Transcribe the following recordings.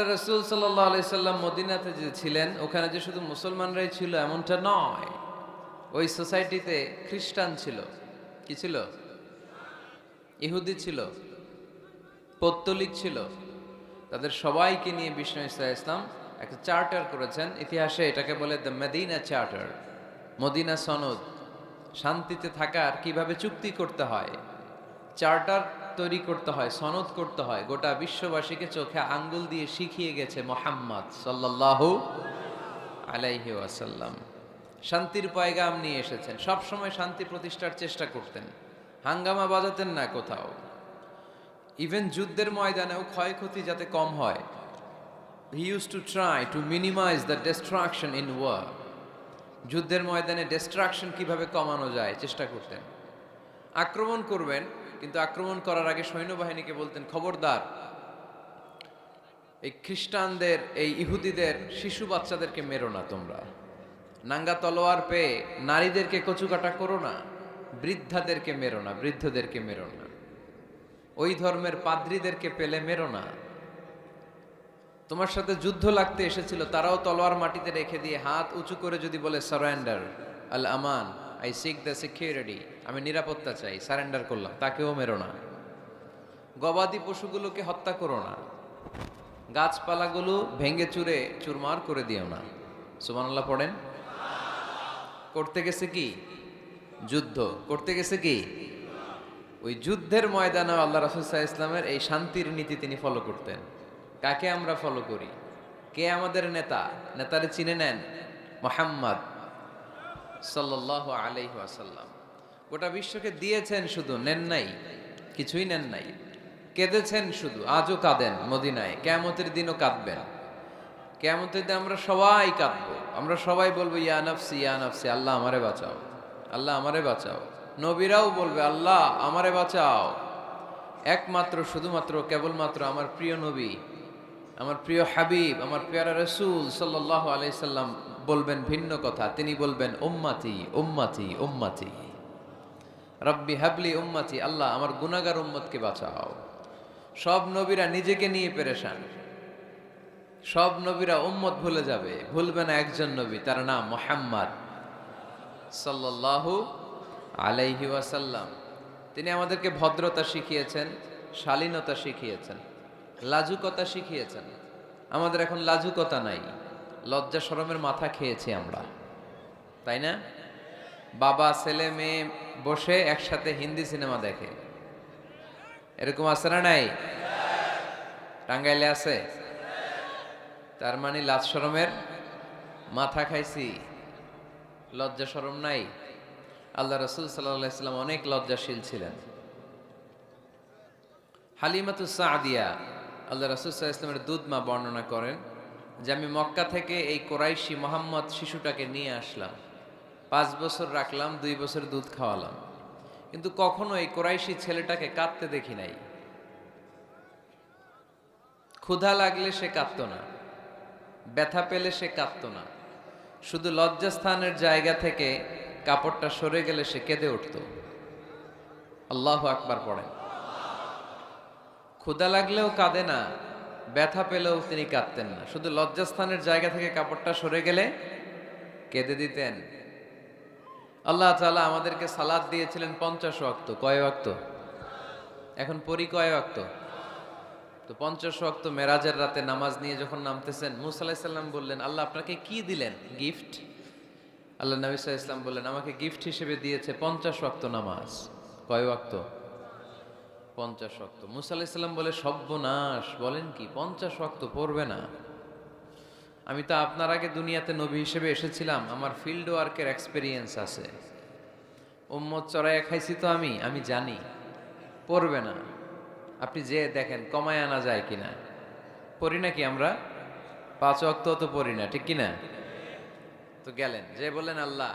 আল্লাহ রাসূল সাল্লাল্লাহু আলাইহি সাল্লাম মদিনাতে যে ছিলেন ওখানে যে শুধু মুসলমানরাই ছিল এমনটা নয়। ওই সোসাইটিতে খ্রিস্টান ছিল। কি ছিল? ইহুদি ছিল, পৌত্তলিক ছিল। তাদের সবাইকে নিয়ে বিষ্ণু ঈসা ইসলাম একটা চার্টার করেছেন। ইতিহাসে এটাকে বলে দ্য মদিনা চার্টার, মদিনা সনদ। শান্তিতে থাকার কিভাবে চুক্তি করতে হয়, চার্টার তৈরি করতে হয়, সনদ করতে হয়, গোটা বিশ্ববাসীকে চোখে আঙ্গুল দিয়ে শিখিয়ে গেছে মুহাম্মদ সাল্লাল্লাহু আলাইহি ওয়াসাল্লাম। শান্তির পয়গাম নিয়ে এসেছেন, সব সময় শান্তি প্রতিষ্ঠার চেষ্টা করতেন, হাঙ্গামা বাজাতেন না কোথাও। ইভেন যুদ্ধের ময়দানেও ক্ষয়ক্ষতি যাতে কম হয়, he use to try to minimize the destruction in war. যুদ্ধের ময়দানে ডিস্ট্রাকশন কিভাবে কমানো যায় চেষ্টা করতেন। আক্রমণ করবেন, কিন্তু আক্রমণ করার আগে সৈন্যবাহিনীকে বলতেন, খবরদার এই খ্রিস্টানদের, এই ইহুদিদের শিশু বাচ্চাদেরকে মেরো না, তোমরা নাঙ্গা তলোয়ার পেয়ে নারীদেরকে কচুকাটা করো না, বৃদ্ধাদেরকে মেরো না, বৃদ্ধদেরকে মেরো না, ওই ধর্মের পাদ্রীদেরকে পেলে মেরো না। তোমার সাথে যুদ্ধ লাগতে এসেছিল, তারাও তলোয়ার মাটিতে রেখে দিয়ে হাত উঁচু করে যদি বলে surrender, Al Aman, I sick the security, আমি নিরাপত্তা চাই, সারেন্ডার করলাম, তাকেও মেরো না। গবাদি পশুগুলোকে হত্যা করো না, গাছপালাগুলো ভেঙে চুরে চুরমার করে দিও না। সুবহানাল্লাহ পড়েন। করতে গেছে কি? যুদ্ধ করতে গেছে কি? ওই যুদ্ধের ময়দানে আল্লাহ রাসূল সাল্লাল্লাহু আলাইহি ইসলামের এই শান্তির নীতি তিনি ফলো করতেন। কাকে আমরা ফলো করি? কে আমাদের নেতা? নেতারে চিনে নেন, মুহাম্মদ সাল্লাল্লাহু আলাইহি ওয়াসাল্লাম। গোটা বিশ্বকে দিয়েছেন, শুধু নেন নাই, কিছুই নেন নাই। কেঁদেছেন শুধু, আজও কাঁদেন মদিনায়, কিয়ামতের দিনও কাঁদবেন। কিয়ামতের দিন আমরা সবাই কাঁদবো, আমরা সবাই বলবো ইয়া নাফসি ইয়া নাফসি, আল্লাহ আমারে বাঁচাও, আল্লাহ আমারে বাঁচাও। নবীরাও বলবে আল্লাহ আমারে বাঁচাও। একমাত্র শুধুমাত্র কেবলমাত্র আমার প্রিয় নবী, আমার প্রিয় হাবিব, আমার প্যারা রাসূল সাল্লাল্লাহু আলাইহি সাল্লাম বলবেন ভিন্ন কথা। তিনি বলবেন উম্মতি উম্মতি উম্মতি, রব্বি হাবলি উম্মতি, আল্লাহ আমার গুনাহগার উম্মতকে বাঁচাও। সব নবীরা নিজেকে নিয়ে পেরেশান, সব নবীরা উম্মত ভুলে যাবে, ভুলবে না একজন নবী, তার নাম মুহাম্মদ সাল্লাল্লাহু আলাইহি ওয়াসাল্লাম। তিনি আমাদেরকে ভদ্রতা শিখিয়েছেন, শালীনতা শিখিয়েছেন, লাজুকতা শিখিয়েছেন। আমাদের এখন লাজুকতা নাই, লজ্জা শরমের মাথা খেয়েছি আমরা, তাই না? বাবা ছেলে মেয়ে বসে একসাথে হিন্দি সিনেমা দেখে, এরকম আছে না নাই? টাঙ্গাইলে আছে? তার মানে লাজ শরমের মাথা খাইছি, লজ্জা শরম নাই। আল্লাহ রাসূল সাল্লাল্লাহু আলাইহি ওয়াসাল্লাম অনেক লজ্জাশীল ছিলেন। হালিমাতুস সাদিয়া, আল্লাহ রাসূল সাল্লাল্লাহু আলাইহি ওয়াসাল্লামের দুধ মা বর্ণনা করেন যে আমি মক্কা থেকে এই কোরাইশি মুহাম্মদ শিশুটাকে নিয়ে আসলাম, 5 বছর রাখলাম, 2 বছর দুধ খাওয়ালাম, কিন্তু কখনো এই কোরাইশি ছেলেটাকে কাঁদতে দেখি নাই। ক্ষুধা লাগলে সে কাঁদতো না, ব্যথা পেলে সে কাঁদতো না, শুধু লজ্জাস্থানের জায়গা থেকে কাপড়টা সরে গেলে সে কেঁদে উঠত। আল্লাহু আকবার পড়েন। ক্ষুধা লাগলেও কাঁদে না, ব্যথা পেলেও তিনি কাঁদতেন না, শুধু লজ্জাস্থানের জায়গা থেকে কাপড়টা সরে গেলে কেঁদে দিতেন। আল্লাহ তাআলা আমাদেরকে সালাত দিয়েছিলেন 50 ওয়াক্ত। কয় ওয়াক্ত? এখন পড়ি কয় ওয়াক্ত? তো 50 ওয়াক্ত মেরাজের রাতে নামাজ নিয়ে যখন নামতেছেন, মুসা আলাইহিস সালাম বললেন আল্লাহ আপনাকে কি দিলেন গিফট? আল্লাহ নবী সাল্লাল্লাহু আলাইহি ওয়াসাল্লাম বললেন আমাকে গিফট হিসেবে দিয়েছে 50 ওয়াক্ত নামাজ। কয় ওয়াক্ত? 50 ওয়াক্ত। মুসা আলাইহিস সালাম বলে সর্বনাশ, বলেন কি 50 ওয়াক্ত পড়বে না? আমি তো আপনার আগে দুনিয়াতে নবী হিসেবে এসেছিলাম, আমার ফিল্ড ওয়ার্কের এক্সপেরিয়েন্স আছে, উম্মত চড়াইয়া খাইছি তো আমি জানি পড়বে না। আপনি যে দেখেন কমায় আনা যায় কিনা। পড়ি নাকি আমরা? 5 ওয়াক্ত তো পড়ি না, ঠিক কিনা? তো গেলেন যে বললেন আল্লাহ,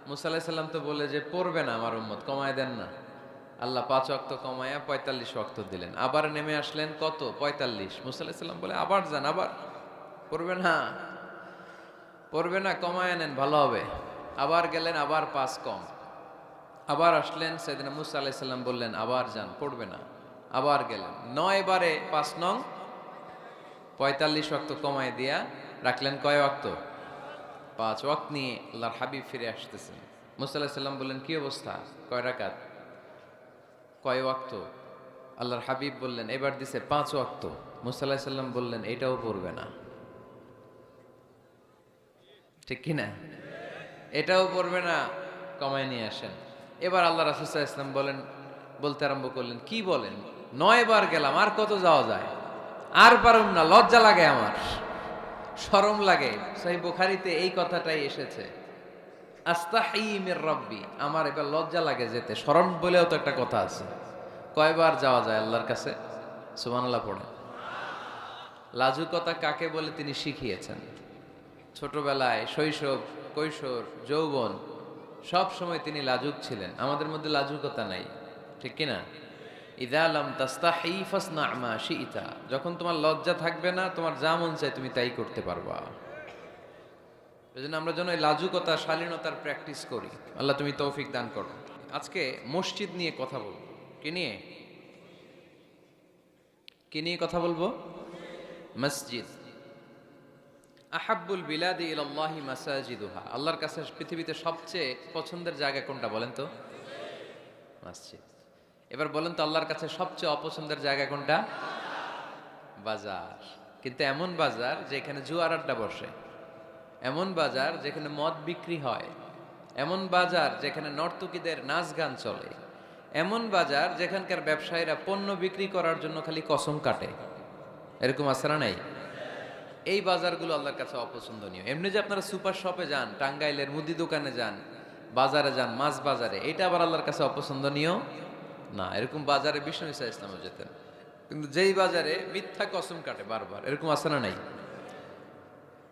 মুসা আলাইহিস সালাম তো বলে যে পড়বে না আমার উম্মত, কমায় দেন না। আল্লাহ 5 ওয়াক্ত কমায়া 45 ওয়াক্ত দিলেন। আবার নেমে আসলেন কত? 45। মুসা আলাইহিস সালাম বলে আবার যান, আবার পড়বে না, পড়বে না, কমায় নেন ভালো হবে। আবার গেলেন, আবার 5 কম। আবার আসলেন, সাইয়েদনা মুসা আলাইহিস সালাম বললেন আবার যান, পড়বে না। আবার গেলেন, 9 বারে 5 নং 45 ওয়াক্ত কমায় দিয়া রাখলেন কয় ওয়াক্ত? 5 ওয়াক্ত নিয়ে আল্লাহর হাবিব ফিরে আসতেছেন। মুসা আলাইহিস সালাম বললেন, কি অবস্থা, কয় রাকাত, কয় ওয়াক্ত? আল্লাহর হাবিব বললেন, এবার দিছে 5 ওয়াক্ত। মুসা আলাইহিস সালাম বললেন, এটাও পড়বে না। ঠিক কিনা? এটাও পড়বে না, কমায় নিয়ে আসেন। এবার আল্লাহ রাসূল সাল্লাল্লাহু আলাইহি ওয়াসাল্লাম বলতে আরম্ভ করলেন, কি বলেন, 9 বার গেলাম, আর কত যাওয়া যায়, আর পারুম না, লজ্জা লাগে, আমার শরম লাগে। সহিহ বুখারীতে এই কথাটাই এসেছে, আস্তাহি মির রাব্বি, আমার এবার লজ্জা লাগে যেতে। শরম বলেও তো একটা কথা আছে। কয়বার যাওয়া যায় আল্লাহর কাছে? সুবহানাল্লাহ পড়ে। লাজুকতা কাকে বলে তিনি শিখিয়েছেন। ছোটবেলায়, শৈশব, কৈশোর, যৌবন, সব সময় তিনি লাজুক ছিলেন। আমাদের মধ্যে লাজুকতা নাই, ঠিক কিনা? ইযা লাম তাস্তাহি ফাসনা মা শিইতা, যখন তোমার লজ্জা থাকবে না, তোমার যা মন চায় তুমি তাই করতে পারবা। এজন্য আমরা যেন এই লাজুকতা, শালীনতার প্র্যাকটিস করি। আল্লাহ তুমি তৌফিক দান করো। আজকে মসজিদ নিয়ে কথা বলবো। কি নিয়ে? কি নিয়ে কথা বলবো? মসজিদ। আহাব্বুল বিলাদি ইলাল্লাহি মাসাজিদুহা, আল্লাহর কাছে পৃথিবীতে সবচেয়ে পছন্দের জায়গা কোনটা বলেন তো? মসজিদ। এবার বলেন তো, আল্লাহর কাছে সবচেয়ে অপছন্দের জায়গা কোনটা? বাজার। কিন্তু এমন বাজার যেখানে জুয়ার আড্ডা বসে, এমন বাজার যেখানে মদ বিক্রি হয়, এমন বাজার যেখানে নর্তকীদের নাচ গান চলে, এমন বাজার যেখানকার ব্যবসায়ীরা পণ্য বিক্রি করার জন্য খালি কসম কাটে। এরকম আছে না নাই? এই বাজারগুলো আল্লাহর কাছে অপছন্দনীয়। এমনি যে আপনারা সুপার শপে যান, টাঙ্গাইলের মুদি দোকানে যান, বাজারে যান, মাছ বাজারে, এটা আবার আল্লাহর কাছে অপছন্দনীয় না। এরকম বাজারে বিষ্ণু ঈসা ইসলামও যেতেন। কিন্তু যেই বাজারে মিথ্যা কসম কাটে বারবার, এরকম আছে না নাই?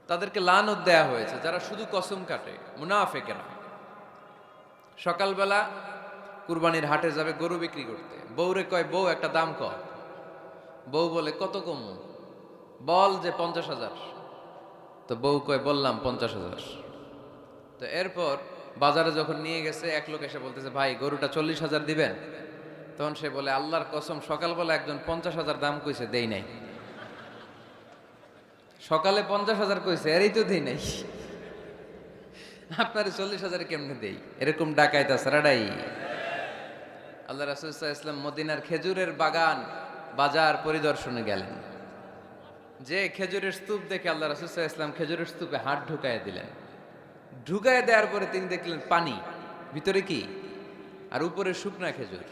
তাদেরকে লানত দেয়া হয়েছে যারা শুধু কসম কাটে, মুনাফিকেরা। সকালবেলা কুরবানির হাটে যাবে গরু বিক্রি করতে, বউরে কয়, বউ একটা দাম কর। বউ বলে, কত কমু? বল যে 50,000। তো বউ কয়, বললাম 50,000। তো এরপর বাজারে যখন নিয়ে গেছে, এক লোক এসে বলতেছে, ভাই গরুটা 40,000 দিবেন? তখন সে বলে, আল্লাহর কসম, সকালবেলা একজন 50,000 দাম কইছে, দেই নাই। সকালে 50,000 কইছে, এরই তো দেই নাই, আপনার 40,000 কেমনে দেই? এরকম ডাকাইত আছে রাডাই। আল্লাহ রাসূল সাল্লাল্লাহু আলাইহি ওয়াসাল্লাম মদিনার খেজুরের বাগান, বাজার পরিদর্শনে গেলেন। যে খেজুরের স্তূপ দেখে আল্লাহ রাসূল সাল্লাল্লাহু আলাইহি ওয়াসাল্লাম খেজুরের স্তূপে হাত ঢুকায় দিলেন। ঢুকায় দেওয়ার পরে তিনি দেখলেন পানি, ভিতরে কি? আর উপরে শুকনা খেজুর।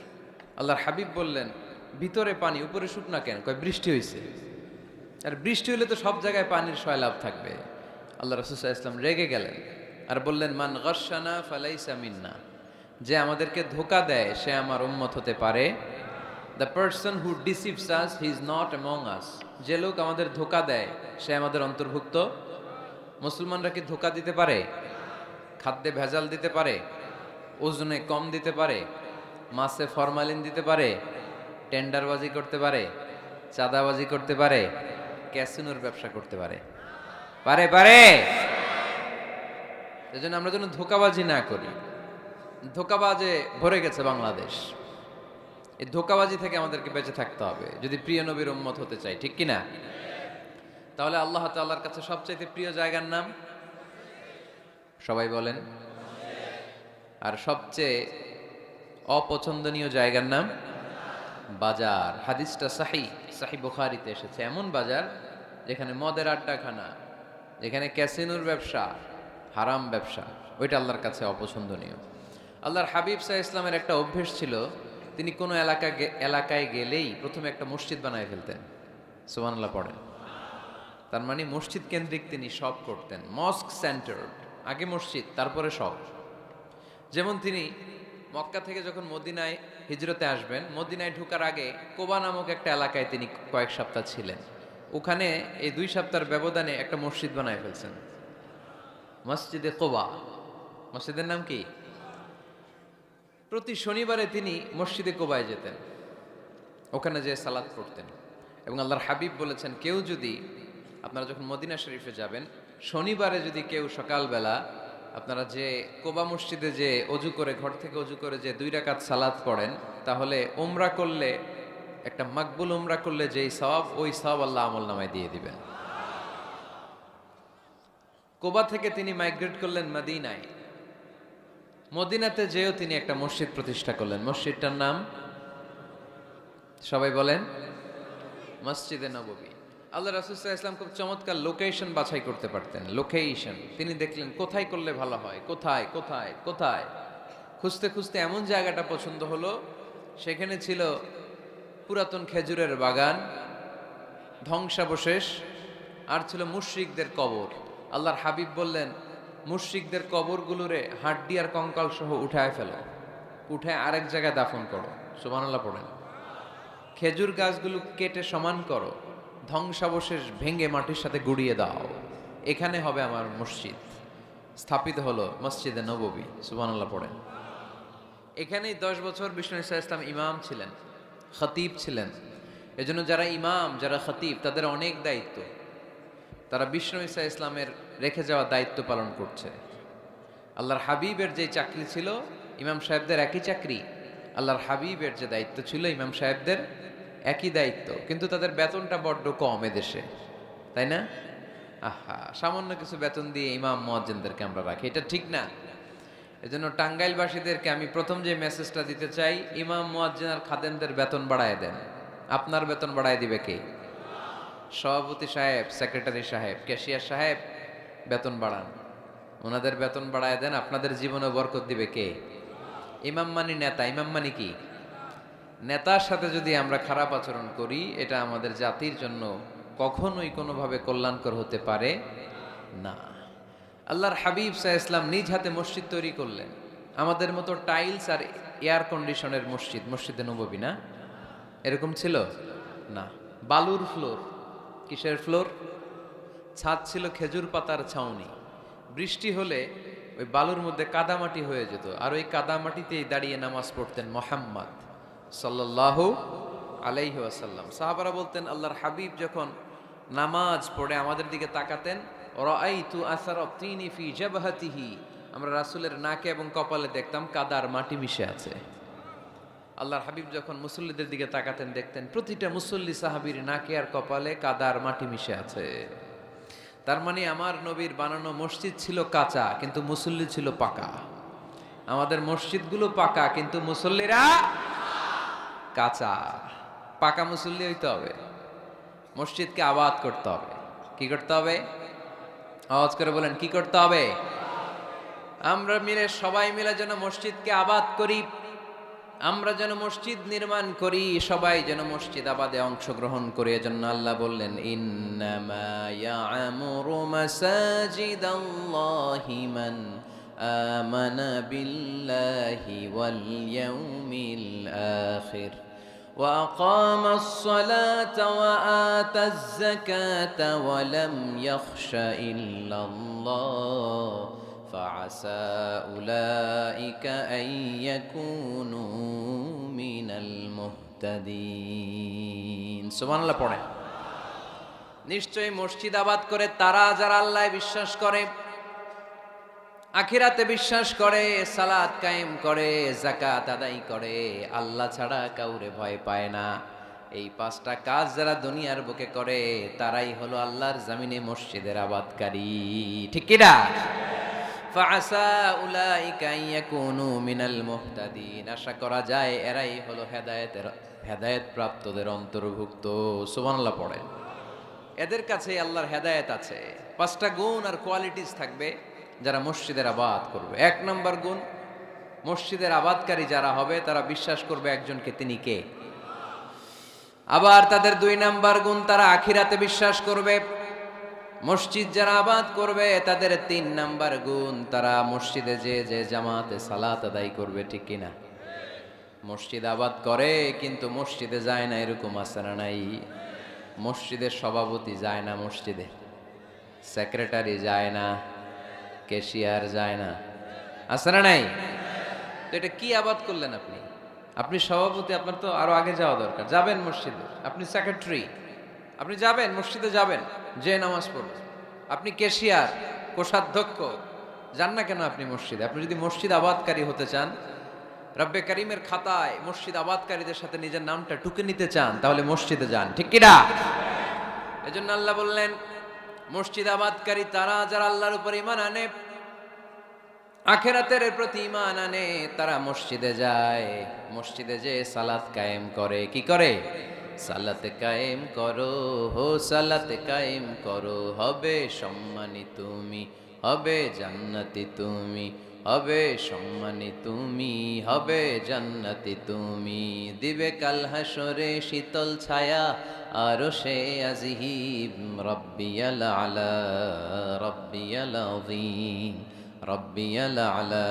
আল্লাহর হাবিব বললেন, ভিতরে পানি, উপরে শুকনা কেন? কয়, বৃষ্টি হয়েছে। আর বৃষ্টি হলে তো সব জায়গায় পানির সয়লাভ থাকবে। আল্লাহ রাসূল সাল্লাল্লাহু আলাইহি ওয়াসাল্লাম রেগে গেলেন আর বললেন, মান গাশশানা ফালাইসা মিন্না, যে আমাদেরকে ধোঁকা দেয় সে আমার উম্মত হতে পারে। The person who deceives us he is not among আস, যে লোক আমাদের ধোঁকা দেয় সে আমাদের অন্তর্ভুক্ত। মুসলমানরা কি ধোঁকা দিতে পারে? খাদ্যে ভেজাল দিতে পারে? ওজনে কম দিতে পারে? মাছে ফরমালিন দিতে পারে? টেন্ডারবাজি করতে পারে? চাঁদাবাজি করতে পারে? ক্যাসিনোর ব্যবসা করতে পারে? পারে? পারে। এজন্য আমরা যেন ধোঁকাবাজি না করি। ধোঁকাবাজে ভরে গেছে বাংলাদেশ। এই ধোঁকাবাজি থেকে আমাদেরকে বেঁচে থাকতে হবে যদি প্রিয় নবীর উম্মত হতে চাই, ঠিক কিনা? তাহলে আল্লাহ তাআলার কাছে সবচাইতে প্রিয় জায়গার নাম সবাই বলেন। আর সবচেয়ে অপছন্দনীয় জায়গার নাম বাজার। হাদিসটা সহিহ বুখারীতে এসেছে। এমন বাজার যেখানে মদের আড্ডাখানা, যেখানে ক্যাসিনোর ব্যবসা, হারাম ব্যবসা, ওইটা আল্লাহর কাছে অপছন্দনীয়। আল্লাহর হাবিব সাল্লাল্লাহু আলাইহি ওয়াসাল্লামের একটা অভ্যেস ছিল, তিনি কোনো এলাকায় গেলেই প্রথমে একটা মসজিদ বানায় ফেলতেন। সুবহানাল্লাহ পড়েন। তার মানে মসজিদ কেন্দ্রিক তিনি সব করতেন, মস্ক সেন্টার্ড। আগে মসজিদ, তারপরে সব। যেমন তিনি মক্কা থেকে যখন মদিনায় হিজরতে আসবেন, মদিনায় ঢোকার আগে কোবা নামক একটা এলাকায় তিনি কয়েক সপ্তাহ ছিলেন। ওখানে এই 2 সপ্তাহের ব্যবধানে একটা মসজিদ বানায় ফেলছেন, মসজিদে কোবা। মসজিদের নাম কি? প্রতি শনিবারে তিনি মসজিদে কোবায় যেতেন, ওখানে যে সালাত পড়তেন। এবং আল্লাহর হাবিব বলেছেন, কেউ যদি, আপনারা যখন মদিনা শরীফে যাবেন, শনিবারে যদি কেউ সকালবেলা আপনারা যে কোবা মসজিদে যে অজু করে, ঘর থেকে অজু করে যে 2 রাকাত সালাত পড়েন, তাহলে উমরা করলে একটা মাকবুল উমরা করলে যেই সওয়াব, ওই সওয়াব আল্লাহ আমল নামায় দিয়ে দিবেন। কুবা থেকে তিনি মাইগ্রেট করলেন মদিনায়। মদিনাতে যেও তিনি একটা মসজিদ প্রতিষ্ঠা করলেন। মসজিদটার নাম সবাই বলেন, মসজিদে নববী। আল্লাহ রাসূল সাল্লাল্লাহু আলাইহি ওয়াসাল্লাম খুব চমৎকার লোকেশন বাছাই করতে পারতেন। লোকেশন তিনি দেখলেন কোথায় করলে ভালো হয়, কোথায় কোথায় কোথায়। খুঁজতে খুঁজতে এমন জায়গাটা পছন্দ হলো, সেখানে ছিল পুরাতন খেজুরের বাগান, ধ্বংসাবশেষ, আর ছিল মুশরিকদের কবর। আল্লাহর হাবিব বললেন, মুশরিকদের কবরগুলোরে হাড্ডি আর কঙ্কাল সহ উঠায় ফেলো, উঠায় আরেক জায়গায় দাফন করো। সুবহানাল্লাহ পড়েন। খেজুর গাছগুলো কেটে সমান করো, ধ্বংসাবশেষ ভেঙে মাটির সাথে গুড়িয়ে দাও, এখানে হবে আমার মসজিদ। স্থাপিত হলো মসজিদে নববী। সুবহানাল্লাহ পড়েন। এখানেই 10 বছর বিষ্ণু ইসা ইসলাম ইমাম ছিলেন, খতিব ছিলেন। এজন্য যারা ইমাম, যারা খতিব, তাদের অনেক দায়িত্ব। তারা বিষ্ণু ইসা ইসলামের রেখে যাওয়া দায়িত্ব পালন করছে। আল্লাহর হাবিবের যে চাকরি ছিল, ইমাম সাহেবদের একই চাকরি। আল্লাহর হাবিবের যে দায়িত্ব ছিল, ইমাম সাহেবদের একই দায়িত্ব, কিন্তু তাদের বেতনটা বড্ড কম এদেশে, তাই না? আহা, সামান্য কিছু বেতন দিয়ে ইমাম মুয়াজ্জিনদেরকে আমরা রাখি, এটা ঠিক না। এজন্য টাঙ্গাইলবাসীদেরকে আমি প্রথম যে মেসেজটা দিতে চাই, ইমাম মুয়াজ্জিন আর খাদেমদের বেতন বাড়ায় দেন। আপনার বেতন বাড়ায় দিবে কে? সভাপতি সাহেব, সেক্রেটারি সাহেব, ক্যাশিয়ার সাহেব, বেতন বাড়ান, ওনাদের বেতন বাড়ায় দেন। আপনাদের জীবনে বরকত দিবে কে? ইমাম মানি নেতা। ইমাম মানি কি? নেতার সাথে যদি আমরা খারাপ আচরণ করি, এটা আমাদের জাতির জন্য কখনোই কোনোভাবে কল্যাণকর হতে পারে না। আল্লাহর হাবিব সাল্লাল্লাহু আলাইহি ওয়াসাল্লাম নিজ হাতে মসজিদ তৈরি করলেন। আমাদের মতো টাইলস আর এয়ার কন্ডিশনের মসজিদ, মসজিদে নববী না, এরকম ছিল না। বালুর ফ্লোর। কিসের ফ্লোর? ছাদ ছিল খেজুর পাতার ছাউনি। বৃষ্টি হলে ওই বালুর মধ্যে কাদামাটি হয়ে যেত, আর ওই কাদামাটিতেই দাঁড়িয়ে নামাজ পড়তেন মুহাম্মদ সাল্লাল্লাহু আলাইহি ওয়াসাল্লাম। সাহাবারা বলতেন, আল্লাহর হাবিব যখন নামাজ পড়ে আমাদের দিকে তাকাতেন, রাআইতু আসারা তিনি ফি জাবহাতিহি, আমরা রাসূলের নাকে এবং কপালে দেখতাম কাদার মাটি মিশে আছে। আল্লাহর হাবিব যখন মুসল্লিদের দিকে তাকাতেন, দেখতেন প্রতিটা মুসল্লি সাহাবীর নাকে আর কপালে কাদার মাটি মিশে আছে। তার মানে আমার নবীর বানানো মসজিদ ছিল কাঁচা, কিন্তু মুসল্লি ছিল পাকা। আমাদের মসজিদগুলো পাকা, কিন্তু মুসল্লিরা কাঁচা। পাকা মুসল্লি হইতে হবে। মসজিদকে আবাদ করতে হবে। কি করতে হবে? আওয়াজ করে বলেন, কি করতে হবে? আমরা মিলে, সবাই মিলে যেন মসজিদকে আবাদ করি। আমরা যেন মসজিদ নির্মাণ করি, সবাই যেন মসজিদ আবাদে অংশগ্রহণ করে। এজন্য আল্লাহ বললেন, ইন্নামা ইয়া'মুরু মাসাজিদাল্লাহি মান আমানা বিল্লাহি ওয়াল ইয়াউমিল আখির ওয়া আকামাস সালাতা ওয়া আতাজ যাকাতা ওয়া লাম ইয়াখশা ইল্লাল্লাহ فعسى أولئك أن يكونوا من المهتدين। সুবহানাল্লাহ পড়ে। নিশ্চয়ই মসজিদ আবাদ করে তারা যারা আল্লাহ বিশ্বাস করে, আখিরাতে বিশ্বাস করে, সালাত কায়েম করে, যাকাত আদায় করে, আল্লাহ ছাড়া কাউরে ভয় পায় না। এই 5টা কাজ যারা দুনিয়ার বুকে করে, তারাই হলো আল্লাহর জমিনে মসজিদের আবাদকারী। ঠিক কি না? ফাআসা উলাইকা ইয়াকুনু মিনাল মুহতাদিন। আশা করা যায় এরাই হলো হেদায়েত প্রাপ্তদের অন্তর্ভুক্ত। সুবহানাল্লাহ পড়ে। এদের কাছে আল্লাহর হেদায়েত আছে। 5টা গুণ আর কোয়ালিটিস থাকবে যারা মসজিদের আবাদ করবে। 1 নম্বর গুণ, মসজিদের আবাদকারী যারা হবে তারা বিশ্বাস করবে একজনকে, তিনি কে। আবার তাদের 2 নম্বর গুণ, তারা আখিরাতে বিশ্বাস করবে। মসজিদ যারা আবাদ করবে তাদের 3 নাম্বার গুণ, তারা মসজিদে যে জামাতে সালাত আদায় করবে। ঠিক কিনা? মসজিদ আবাদ করে কিন্তু মসজিদে যায় না, এরকম আছে না নাই? মসজিদের সভাপতি যায় না, মসজিদে সেক্রেটারি যায় না, ক্যাশিয়ার যায় না, আছে না নাই? তো এটা কি আবাদ করলেন আপনি? আপনি সভাপতি, আপনার তো আরো আগে যাওয়া দরকার। যাবেন মসজিদে, আপনি সেক্রেটারি, আপনি যাবেন মসজিদে, যাবেন যে নামাজ পড়বেন। আপনি ক্যাশিয়ার, কোষাধ্যক্ষ, যান না কেন আপনি মসজিদে? আপনি যদি মসজিদ আবাদকারী হতে চান, রব্বে করিমের খাতায় মসজিদ আবাদকারীদের সাথে নিজের নামটা টুকে নিতে চান, তাহলে মসজিদে যান, ঠিক কিনা? এজন্য আল্লাহ বললেন, মসজিদ আবাদকারী তারা যারা আল্লাহর উপর ঈমান আনে, আখিরাতের প্রতি ঈমান আনে, তারা মসজিদে যায়, মসজিদে যে সালাত কায়েম করে। কি করে? সালাত কায়েম করো, হো সালাত কায়েম করো, হবে সম্মানী তুমি, হবে জান্নাতি তুমি, হবে সম্মানী তুমি, হবে জান্নাতি তুমি। দিবে কাল হাসরে শীতল ছায়া আরশে আজিম, রব্বিয়াল আলা রব্বিয়াল আযীম, রব্বিয়াল আলা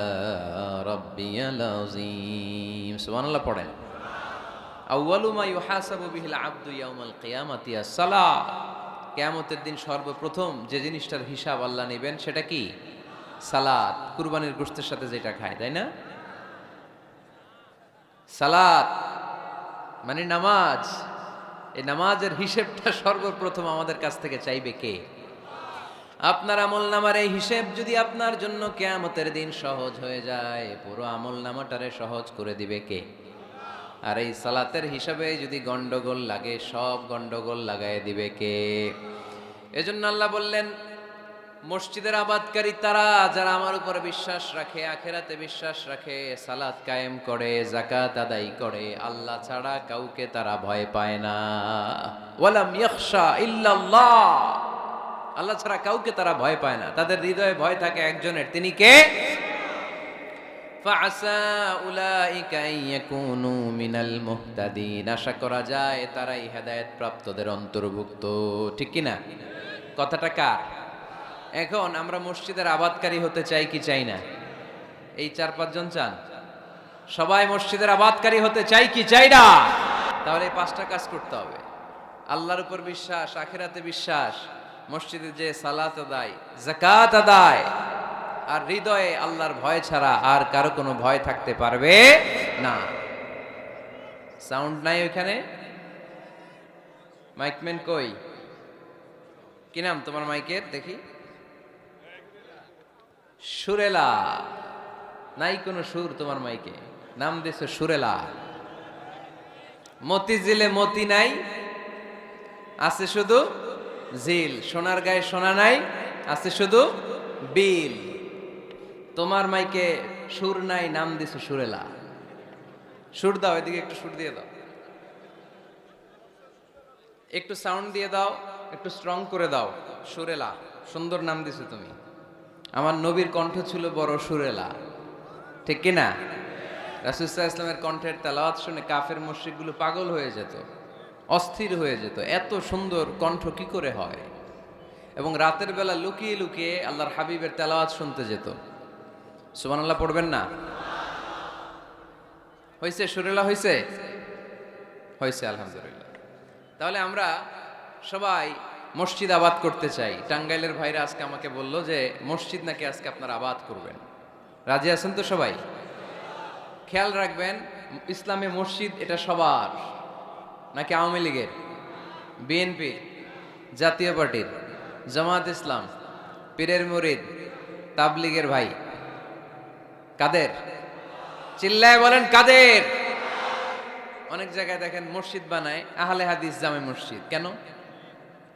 রব্বিয়াল আযীম। সুবহানাল্লাহ পড়েন। আউয়ালু মা ইউহাসাবু বিহিল আবদু ইয়াউমাল কিয়ামাতি আস-সালাহ। কিয়ামতের দিন সর্বপ্রথম যে জিনিসটার হিসাব আল্লাহ নেবেন সেটা কি? সালাত। কুরবানির গোশতের সাথে যেটা খায়, তাই না? সালাত মানে নামাজ। এই নামাজের হিসেবটা সর্বপ্রথম আমাদের কাছ থেকে চাইবে কে? আপনার আমলনামার এই হিসেব যদি আপনার জন্য কিয়ামতের দিন সহজ হয়ে যায়, পুরো আমলনামাটারে সহজ করে দিবে কে? আর এই সালাতের হিসাবে যদি গন্ডগোল লাগে, সব গন্ডগোল লাগায় দিবে কে? এজন্য আল্লাহ বললেন, মসজিদের আবাদকারী তারা যারা আমার উপরে বিশ্বাস রাখে, আখিরাতে বিশ্বাস রাখে, সালাত কায়েম করে, যাকাত আদায় করে, আল্লাহ ছাড়া কাউকে তারা ভয় পায় না। ওয়ালাম ইয়াখশা ইল্লাল্লাহ, আল্লাহ ছাড়া কাউকে তারা ভয় পায় না। তাদের হৃদয়ে ভয় থাকে একজনের, তিনি কে? ফাআসা উলাইকা আইয়াকুনু মিনাল মুহতাদিন, আশা করা যায় তারাই হেদায়েত প্রাপ্তদের অন্তর্ভুক্ত, ঠিক কি না? কথাটা কার? এখন আমরা মসজিদের আবাদকারী হতে চাই কি চাই না? এই 4-5 জন চান? সবাই মসজিদের আবাদকারী হতে চাই কি চাই না? তাহলে এই 5টা কাজ করতে হবে। আল্লাহর উপর বিশ্বাস, আখিরাতে বিশ্বাস, মসজিদে যে সালাত আদায়, যাকাত আদায়, আর হৃদয়ে আল্লাহর ভয় ছাড়া আর কারো কোনো ভয় থাকতে পারবে না। সাউন্ড নাই ওইখানে? মাইকম্যান কই? কি নাম তোমার মাইকের দেখি? সুরেলা। নাই কোনো সুর তোমার মাইকে, নাম দিয়েছে সুরেলা। মতিঝিলে মতি নাই, আছে শুধু জিল। সোনার গায়ে সোনা নাই, আছে শুধু বিল। তোমার মাইকে সুর নাই, নাম দিছে সুরেলা। সুর দাও, এদিকে একটু সুর দিয়ে দাও, একটু সাউন্ড দিয়ে দাও, একটু স্ট্রং করে দাও। সুরেলা, সুন্দর নাম দিছো তুমি। আমার নবীর কণ্ঠ ছিল বড় সুরেলা, ঠিক কিনা? রাসূল সাল্লাল্লাহু আলাইহি ওয়াসাল্লামের কণ্ঠের তেলাওয়াত শুনে কাফের মুশরিকগুলো পাগল হয়ে যেত, অস্থির হয়ে যেত, এত সুন্দর কণ্ঠ কি করে হয়। এবং রাতের বেলা লুকিয়ে লুকিয়ে আল্লাহর হাবিবের তেলাওয়াত শুনতে যেত। সুবহানাল্লাহ পড়বেন না? হইছে? সুরেলা হইছে? হইছে, আলহামদুলিল্লাহ। তাহলে আমরা সবাই মসজিদ আবাদ করতে চাই। টাঙ্গাইলের ভাইরা আজকে আমাকে বলল যে মসজিদ নাকি আজকে আপনারা আবাদ করবেন। রাজি আছেন তো সবাই? খেয়াল রাখবেন, ইসলামে মসজিদ এটা সবার নাকি আওয়ামী লীগের, বিএনপির, জাতীয় পার্টির, জামাত ইসলাম, পীরের মুরিদ, তাবলীগের ভাই? কাদের? চিল্লায় বলেন কাদের? অনেক জায়গায় দেখেন মসজিদ বানায় আহলে হাদিস জামে মসজিদ। কেন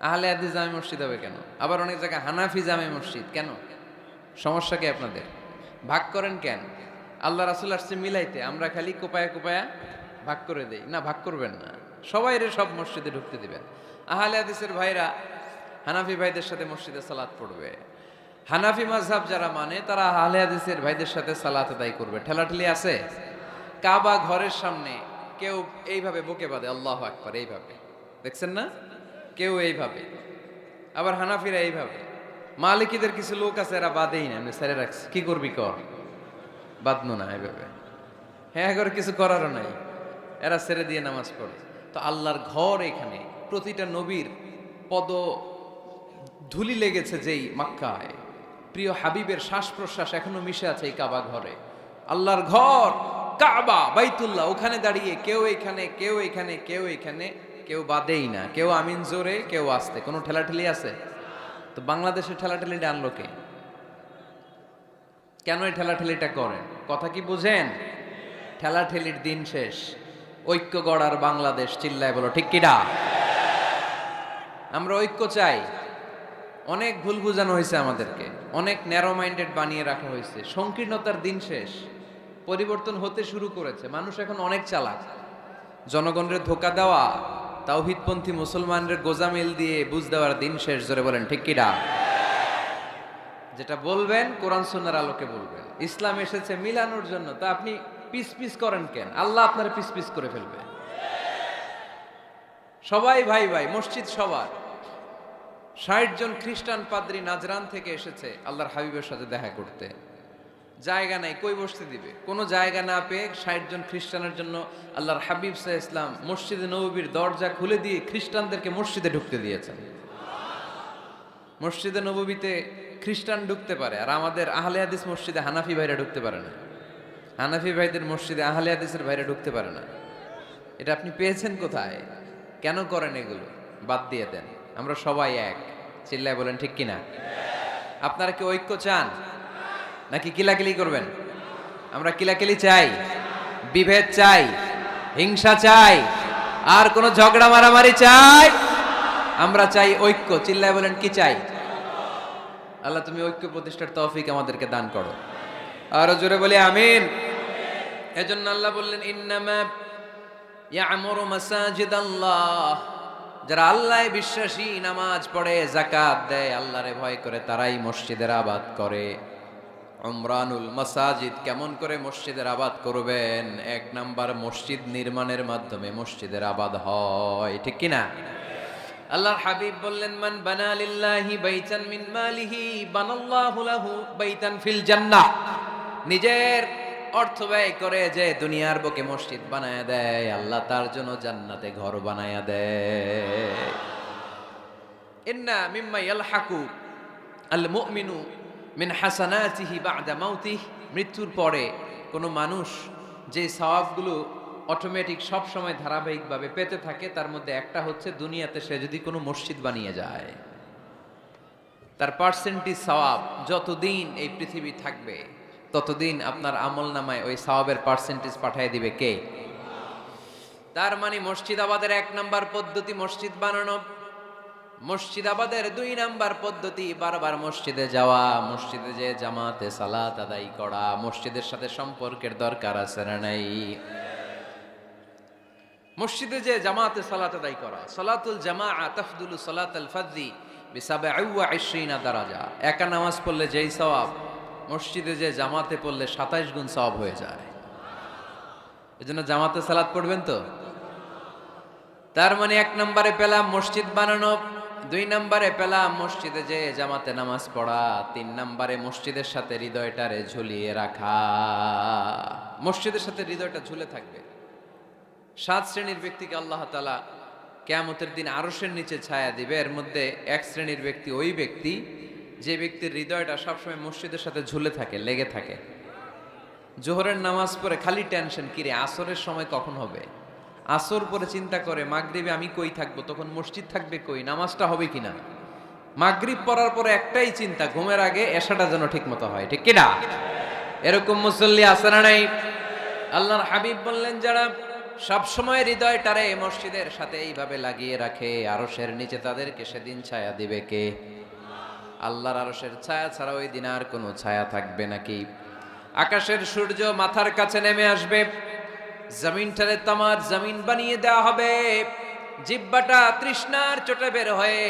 আহলে হাদিস জামে মসজিদ হবে কেন? আবার অনেক জায়গায় হানাফি জামে মসজিদ। কেন? সমস্যা কি আপনাদের? ভাগ করেন কেন? আল্লাহ রাসূল আসছে মিলাইতে, আমরা খালি কোপায়া কোপায়া ভাগ করে দেই। না, ভাগ করবেন না, সবাইরে সব মসজিদে ঢুকতে দিবেন। আহলে হাদিসের ভাইরা হানাফি ভাইদের সাথে মসজিদে সালাত পড়বে। হানাফি মাযহাব যারা মানে তারা আহলে হাদিসের ভাইদের সাথে সালাত আদায় করবে। ঠেলাঠেলি আছে? কাবা ঘরের সামনে কেউ এইভাবে বুকে বাঁধে, আল্লাহু আকবার, এইভাবে দেখছেন না? কেউ এইভাবে, আবার হানাফিরা এইভাবে। মালিকিদের কিছু লোক আছে এরা বাঁধেই না, এমনি ছেড়ে রাখছে। কি করবি কর, বাঁধনো না এইভাবে। হ্যাঁ, করে কিছু করারও নাই, এরা ছেড়ে দিয়ে নামাজ পড়ে। তো আল্লাহর ঘর এখানে, প্রতিটা নবীর পদ ধুলি লেগেছে যেই মক্কায়, প্রিয় হাবিবের শ্বাস প্রশ্বাস এখনো মিশে আছে এই কাবা ঘরে। আল্লাহর ঘর কাবা বাইতুল্লাহ, ওখানে দাঁড়িয়ে কেউ এখানে, কেউ এখানে, কেউ এখানে, কেউ বাদেই না, কেউ আমিন জোরে, কেউ আসতে। কোনো ঠেলাঠেলি আছে? তো বাংলাদেশের ঠেলাঠেলিটা আনলো কে? কেন এই ঠেলাঠেলিটা করেন? কথা কি বুঝেন? ঠেলাঠেলির দিন শেষ, ঐক্য গড়ার বাংলাদেশ। চিল্লায় বলো ঠিক কিনা? আমরা ঐক্য চাই। অনেক ভুল বুঝানো হয়েছে আমাদেরকে, অনেক ন্যারো মাইন্ডেড বানিয়ে রাখা হয়েছে। সংকীর্ণতার দিন শেষ, পরিবর্তন হতে শুরু করেছে। মানুষ এখন অনেক চালাক। জনগণের ধোকা দেওয়া, তাওহীদপন্থী মুসলমানদের গোজামিল দিয়ে বুঝ দেওয়ার দিন শেষ। জোরে বলেন ঠিক কিনা? যেটা বলবেন কোরআন সুন্নাহর আলোকে বলবেন। ইসলাম এসেছে মিলানোর জন্য, তা আপনি পিস পিস করেন কেন? আল্লাহ আপনার পিস পিস করে ফেলবে। সবাই ভাই ভাই, মসজিদ সবার। ৬০ জন খ্রিস্টান পাদ্রী নাজরান থেকে এসেছে আল্লাহর হাবিবের সাথে দেখা করতে। জায়গা নাই, কই বসতে দিবে? কোনো জায়গা না পেয়ে ৬০ জন খ্রিস্টানের জন্য আল্লাহর হাবিব সাল্লাল্লাহু আলাইহি ওয়াসাল্লাম মসজিদে নববীর দরজা খুলে দিয়ে খ্রিস্টানদেরকে মসজিদে ঢুকতে দিয়েছেন। মসজিদে নববীতে খ্রিস্টান ঢুকতে পারে, আর আমাদের আহলে হাদিস মসজিদে হানাফি ভাইরা ঢুকতে পারে না। হানাফি ভাইদের মসজিদে আহলে হাদিসের ভাইরা ঢুকতে পারে না। এটা আপনি পেয়েছেন কোথায়? কেন করেন এগুলো? বাদ দিয়ে দেন। আমরা সবাই এক। চিল্লায় বলেন ঠিক কিনা? আপনারা কি ঐক্য চান নাকি কিলাকিলি করবেন? আমরা কিলাকিলি চাই, বিভেদ চাই, হিংসা চাই, আর কোন ঝগড়া মারামারি চাই? আমরা চাই ঐক্য। চিল্লায় বলেন কি চাই? আল্লাহ তুমি ঐক্য প্রতিষ্ঠার তৌফিক আমাদেরকে দান করো। আরো জোরে বলি আমিন। এজন্য আল্লাহ বললেন ইন্নামা ইয়ামুরু মাসাজিদাল্লাহ, যারা আল্লাহ বিশ্বাসী, নামাজ পড়ে, যাকাত দেয়, আল্লাহরে ভয় করে, তারাই মসজিদের আবাদ করে। উমরানুল মাসাজিদ, কেমন করে মসজিদের আবাদ করবেন? ১ নাম্বার, মসজিদ নির্মাণের মাধ্যমে মসজিদের আবাদ হয়। ঠিক কিনা? আল্লাহর হাবিব বললেন মান বানা লিল্লাহি বাইতান মিন মালিহি বানাল্লাহু লাহু বাইতান ফিল জান্নাহ। নিজের অর্থ ব্যয় করে যে দুনিয়ার বুকে মসজিদ বানায়া দেয়, আল্লাহ তার জন্য জান্নাতে ঘর বানায়া দেয়। ইন্না মিম্মা ইয়ালহাকু আল মুমিনু মিন হাসানাতিহি বা'দা মাউতিহি, মৃত্যুর পরে কোনো মানুষ যে সওয়াবগুলো অটোমেটিক সব সময় ধারাবাহিকভাবে পেতে থাকে, তার মধ্যে একটা হচ্ছে দুনিয়াতে সে যদি কোনো মসজিদ বানিয়ে যায়, তার পার্সেন্টেজ সওয়াব যতদিন এই পৃথিবী থাকবে ততদিন আপনার আমল নামায় ওই সওয়াবের পার্সেন্টেজ পাঠিয়ে দিবে কে? তার মানে মসজিদ আবাদের ১ নাম্বার পদ্ধতি মসজিদ বানানো। মসজিদ আবাদের ২ নাম্বার পদ্ধতি বারবার মসজিদে যাওয়া, মসজিদে যে জামাতে সালাত আদায় করা। মসজিদের সাথে সম্পর্কের দরকার আছে না নাই? মসজিদে যে জামাতে সালাত আদায় করা। সালাতুল জামাআ তাফদুলু সালাতাল ফাযি বি২৭ দারাজা। একা নামাজ পড়লে যেই সওয়াব, মসজিদে যে জামাতে পড়লে ২৭ গুণ সওয়াব হয়ে যায়। এজন্য জামাতে সালাত পড়বেন তো। তার মানে ১ নম্বরে পেলাম মসজিদ বানানো, ২ নম্বরে পেলাম মসজিদে যে জামাতে নামাজ পড়া, ৩ নম্বরে মসজিদের সাথে হৃদয়টারে ঝুলিয়ে রাখা। মসজিদের সাথে হৃদয়টা ঝুলে থাকবে। ৭ শ্রেণীর ব্যক্তিকে আল্লাহ তাআলা কিয়ামতের দিন আরশের নিচে ছায়া দিবে। এর মধ্যে ১ শ্রেণীর ব্যক্তি ওই ব্যক্তি যে ব্যক্তির হৃদয়টা সবসময় মসজিদের সাথে ঝুলে থাকে, লেগে থাকে। জোহরের নামাজ পড়ে খালি টেনশন, কিরে আসরের সময় কখন হবে। আসর পরে চিন্তা করে মাগরিবে আমি কই থাকবো, তখন মসজিদ থাকবে কই, নামাজটা হবে কিনা। মাগরিব পড়ার পরে একটাই চিন্তা, ঘুমের আগে এশাটা যেন ঠিক মতো হয়। ঠিক কিনা? এরকম মুসল্লি আছে না নাই? আল্লাহর হাবিব বললেন যারা সব সময় হৃদয়টারে মসজিদের সাথে এইভাবে লাগিয়ে রাখে, আরশের নিচে তাদেরকে সেদিন ছায়া দিবে কে? আল্লাহর আরশের ছায়া ছাড়া ওই দিন আর কোনো ছায়া থাকবে নাকি? আকাশের সূর্য মাথার কাছে নেমে আসবে, জমিনটারে তামার জমিন বানিয়ে দেওয়া হবে। জিহ্বাটা তৃষ্ণার চোটে বের হয়ে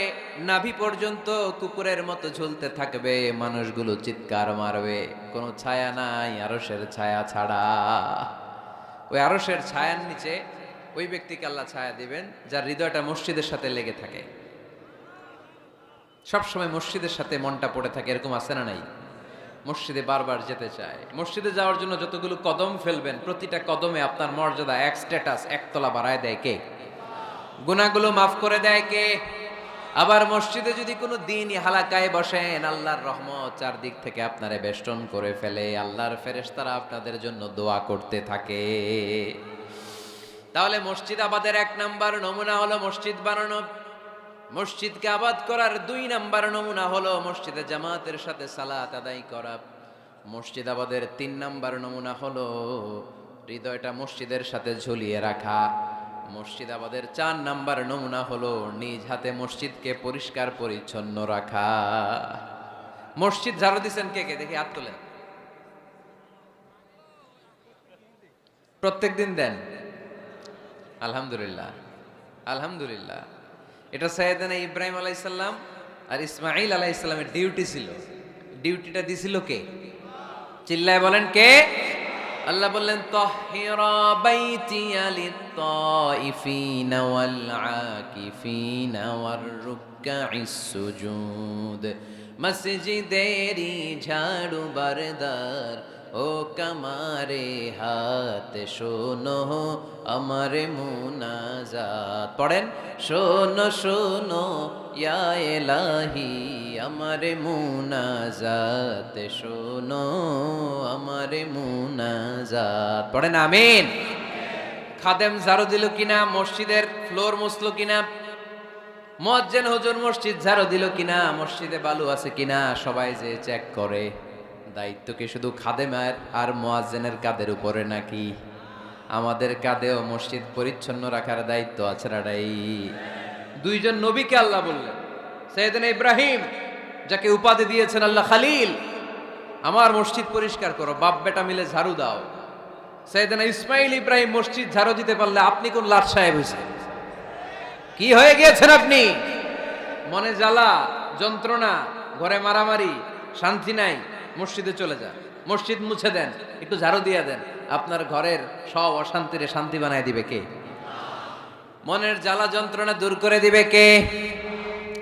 নাভি পর্যন্ত কুকুরের মতো ঝুলতে থাকবে। মানুষগুলো চিৎকার মারবে, কোনো ছায়া নাই আরশের ছায়া ছাড়া। ওই আরশের ছায়ার নিচে ওই ব্যক্তিকে আল্লাহ ছায়া দিবেন যার হৃদয়টা মসজিদের সাথে লেগে থাকে, সবসময় মসজিদের সাথে মনটা পড়ে থাকে। এরকম আছে না নাই? মসজিদে বারবার যেতে চায়। মসজিদে যাওয়ার জন্য যতগুলো কদম ফেলবেন, প্রতিটা কদমে আপনার মর্যাদা ১ স্ট্যাটাস ১ তলা বাড়ায় দেয় কে? গুনাহগুলো মাফ করে দেয় কে? আবার মসজিদে যদি কোনো দিনই হালাকায় বসেন, আল্লাহর রহমত চারদিক থেকে আপনারে বেষ্টন করে ফেলে। আল্লাহর ফেরেশতারা আপনাদের জন্য দোয়া করতে থাকে। তাহলে মসজিদ আবাদের ১ নাম্বার নমুনা হলো মসজিদ বানানো। মসজিদকে আবাদ করার ২ নাম্বার নমুনা হলো মসজিদে জামাতের সাথে সালাত আদায় করা। মসজিদ আবাদের ৩ নাম্বার নমুনা হলো হৃদয়টা মসজিদের সাথে ঝুলিয়ে রাখা। মসজিদ আমাদের 4 নাম্বার নমুনা হলো নিজ হাতে মসজিদকে পরিষ্কার পরিচ্ছন্ন রাখা। মসজিদ ঝাড়ু দিচ্ছেন কে কে দেখি হাত তোলেন। প্রত্যেক দিন দেন? আলহামদুলিল্লাহ, আলহামদুলিল্লাহ। এটা সাইয়েদনা ইব্রাহিম আলাইহিস সালাম আর ইসমাঈল আলাইহিস সালামের ডিউটি ছিল। ডিউটিটা দিছিল কে? চিল্লায় বলেন কে? আল্লাহ বললেন তাহহিরা বাইতিয়া লিত-তাইফিনা ওয়াল আকিফিনা ওয়ার রুকআইস সুজুদ। মসজিদেরি ঝাড়ু বারদার ও কামারে হাত শোনো আমার মুনাজাত। পড়েন, শোনো শোনো ইয়া ইলাহি আমার মুনাজাত, শোনো আমার মুনাজাত। পড়েন আমিন। খাদেম ঝাড়ু দিল কিনা? মসজিদের ফ্লোর মুছলো কিনা? মুয়াজ্জিন হুজুর মসজিদ ঝাড়ু দিল কিনা? মসজিদে বালু আছে কিনা? সবাই যে চেক করে। দায়িত্ব কি শুধু খাদেমের আর মুয়াজ্জিনের কাঁধের উপরে নাকি আমাদের কাঁধেও মসজিদ পরিচ্ছন্ন রাখার দায়িত্ব আছে না? দুইজন নবীকে আল্লাহ বললেন, সাইয়েদনা ইব্রাহিম যাকে উপাধি দিয়েছেন আল্লাহ খালিল, আমার মসজিদ পরিষ্কার করো, বাপ বেটা মিলে ঝাড়ু দাও। সাইয়েদনা ইসমাইল ইব্রাহিম মসজিদ ঝাড়ু দিতে পারলে আপনি কোন লাট সাহেব হয়েছে? কি হয়ে গিয়েছেন আপনি? মনে জ্বালা যন্ত্রণা, ঘরে মারামারি, শান্তি নাই, মসজিদে চলে যান, মসজিদ মুছে দেন, একটু ঝাড়ু দিয়ে দেন, আপনার ঘরের সব অশান্তিরে শান্তি বানায় দিবে কে? মনের জ্বালা যন্ত্রণা দূর করে দিবে কে?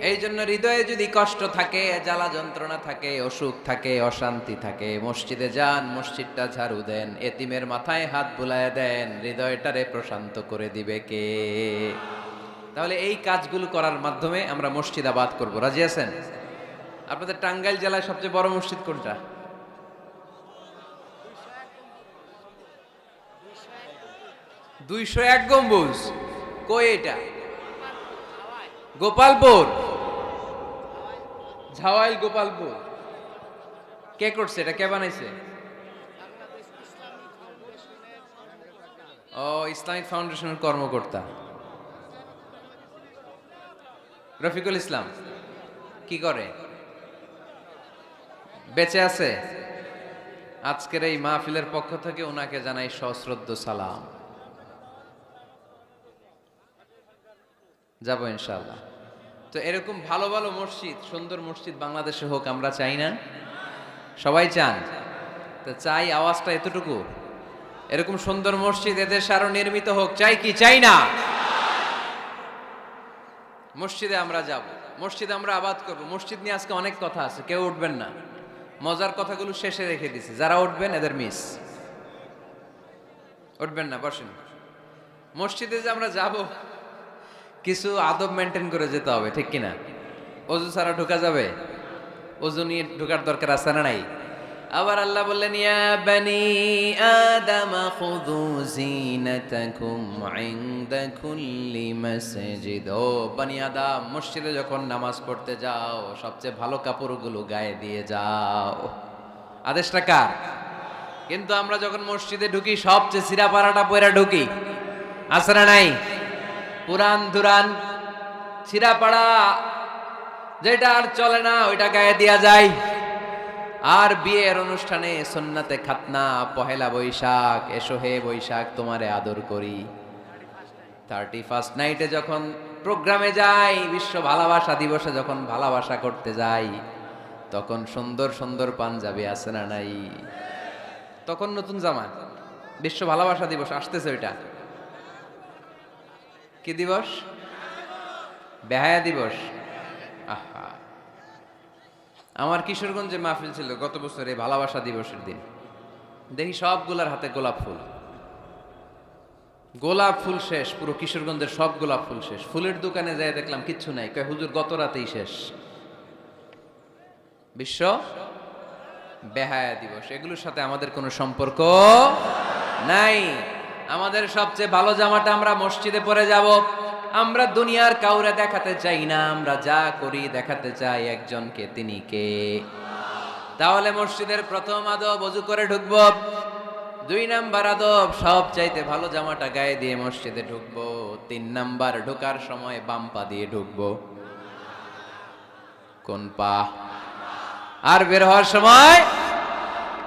এই জন্য হৃদয়ে যদি কষ্ট থাকে, জ্বালা যন্ত্রণা থাকে, অসুখ থাকে, অশান্তি থাকে, মসজিদে যান, মসজিদটা ঝাড়ু দেন, এতিমের মাথায় হাত বুলায় দেন, হৃদয়টারে প্রশান্ত করে দিবে কে? তাহলে এই কাজগুলো করার মাধ্যমে আমরা মসজিদ আবাদ করব। রাজি আছেন? আপনাদের টাঙ্গাইল জেলায় সবচেয়ে বড় মসজিদ কোনটা? 201 গম্বুজ। কই এটা? গোপালপুর, ঝাওয়াইল গোপালপুর। কে করছে এটা? কে বানাইছে? ও, ইসলামিক ফাউন্ডেশনের কর্মকর্তা রফিকুল ইসলাম। কি করে? বেঁচে আছে? আজকের এই মাহফিলের পক্ষ থেকে ওনাকে জানাই সশ্রদ্ধ সালাম। যাব ইনশাআল্লাহ। তো এরকম ভালো ভালো মসজিদ, সুন্দর মসজিদ বাংলাদেশে হোক, আমরা চাই না? সবাই চান? তো চাই, আওয়াজটা এতটুকু। এরকম সুন্দর মসজিদ এদেশে আরো নির্মিত হোক, চাই কি চাই না? মসজিদে আমরা যাব, মসজিদে আমরা আবাদ করব। মসজিদ নিয়ে আজকে অনেক কথা আছে, কেউ উঠবেন না। মজার কথাগুলো শেষে রেখে দিছি, যারা উঠবেন এদের মিস। উঠবেন না, বসেন। মসজিদে যে আমরা যাব, কিছু আদব মেনটেন করে যেতে হবে, ঠিক কিনা? ওযু ছাড়া ঢোকা যাবে? ওযু নিয়ে ঢোকার দরকার আছে না নাই? আবার আল্লাহ বললেন, ইয়া বানি আদম খুযু যিনাতাকুম ইনদা কুল্লি মাসজিদ। ও বনি আদম, মসজিদে যখন নামাজ পড়তে যাও সবচেয়ে ভালো কাপড়গুলো গায়ে দিয়ে যাও। আদেশটা কার? কিন্তু আমরা যখন মসজিদে ঢুকি সবচেয়ে ছিঁড়া পাড়াটা পয়রা ঢুকি, আছে না নাই? পুরান দুরান ছিঁড়া পাড়া যেটা আর চলে না ওইটা গায়ে দেয়া যায়। আর বিয়ের অনুষ্ঠানে সুন্নাতে খাতনা, পহেলা বৈশাখ, এসো হে বৈশাখ তোমারে আদর করি, 31st নাইটে যখন প্রোগ্রামে যাই, বিশ্ব ভালোবাসা দিবসে যখন ভালোবাসা করতে যাই, তখন সুন্দর সুন্দর পাঞ্জাবি আছে না নাই? তখন নতুন জামা। বিশ্ব ভালোবাসা দিবস আসতেছে, ওইটা কি দিবস? বেহায়া দিবস। আহা, আমার কিশোরগঞ্জে মাহফিল ছিল গত বছরে ভালোবাসা দিবসের দিন। দেখি সবগুলার হাতে গোলাপ ফুল। গোলাপ ফুল শেষ, পুরো কিশোরগঞ্জের সব গোলাপ ফুল শেষ। ফুলের দোকানে যাই দেখলাম কিচ্ছু নাই, কয় হুজুর গত রাতেই শেষ। বিশ্ব বেহায়া দিবস, এগুলোর সাথে আমাদের কোনো সম্পর্ক নাই। আমাদের সবচেয়ে ভালো জামাটা আমরা মসজিদে পরে যাব। আমরা দুনিয়ার কাউরে দেখাতে চাই না, আমরা যা করি দেখাতে চাই একজনকে, তিনি কে? তাহলে মসজিদের প্রথম আদব, ওযু করে ঢুকবো, 2 নাম্বার আদব, সব চাইতে ভালো জামাটা গায়ে দিয়ে মসজিদে ঢুকবো। 3 নাম্বার, ঢোকার সময় বাম পা দিয়ে ঢুকবো। কোন পা? আর বের হওয়ার সময়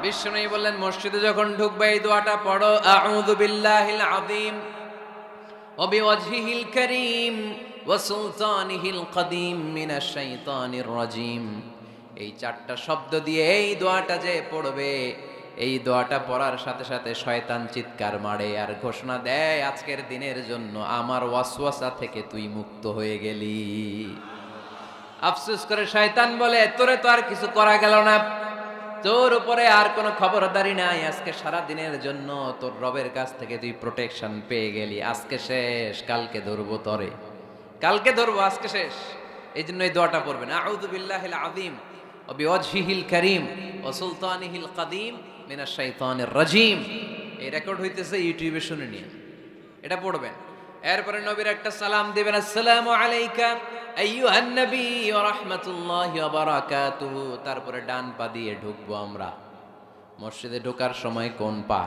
বিশ্বনবী বললেন, মসজিদে যখন ঢুকবে এই দোয়াটা পড়ো, আউযু বিল্লাহিল আযীম ওয়া বিওয়াজহিল কারীম ওয়া সুলতানিহিল কদীম মিনাশ শাইতানির রাজীম। এই 4টা শব্দ দিয়ে এই দোয়াটা যে পড়বে, এই দোয়াটা পড়ার সাথে সাথে শয়তান চিৎকার মারে আর ঘোষণা দেয়, আজকের দিনের জন্য আমার ওয়াসওয়াসা থেকে তুই মুক্ত হয়ে গেলি। আফসোস করে শয়তান বলে, তোরে তো আর কিছু করা গেল না, তোর উপরে আর কোনো খবরদারি নাই, আজকে সারা দিনের জন্য তোর রবের কাছ থেকে তুই প্রোটেকশন পেয়ে গেলি। আজকে শেষ, কালকে ধরবো তরে, কালকে ধরবো, আজকে শেষ। এই জন্য এই দোয়াটা পড়বেন, আউযু বিল্লাহিল আযীম ওয়া বিওয়াজহিল কারীম ওয়া সুলতানিহিল কদীম মিনাশ শাইতানির রাজীম। এই রেকর্ড হইতেছে, ইউটিউবে শুনে নিন, এটা পড়বেন। এরপরে নবীর একটা সালাম দিবেন, আসসালামু আলাইকা আইয়ুহান নবী ওয়া রাহমাতুল্লাহি ওয়া বারাকাতুহু। তারপরে ডান পা দিয়ে ঢুকবো আমরা। মসজিদে ঢোকার সময় কোন পা?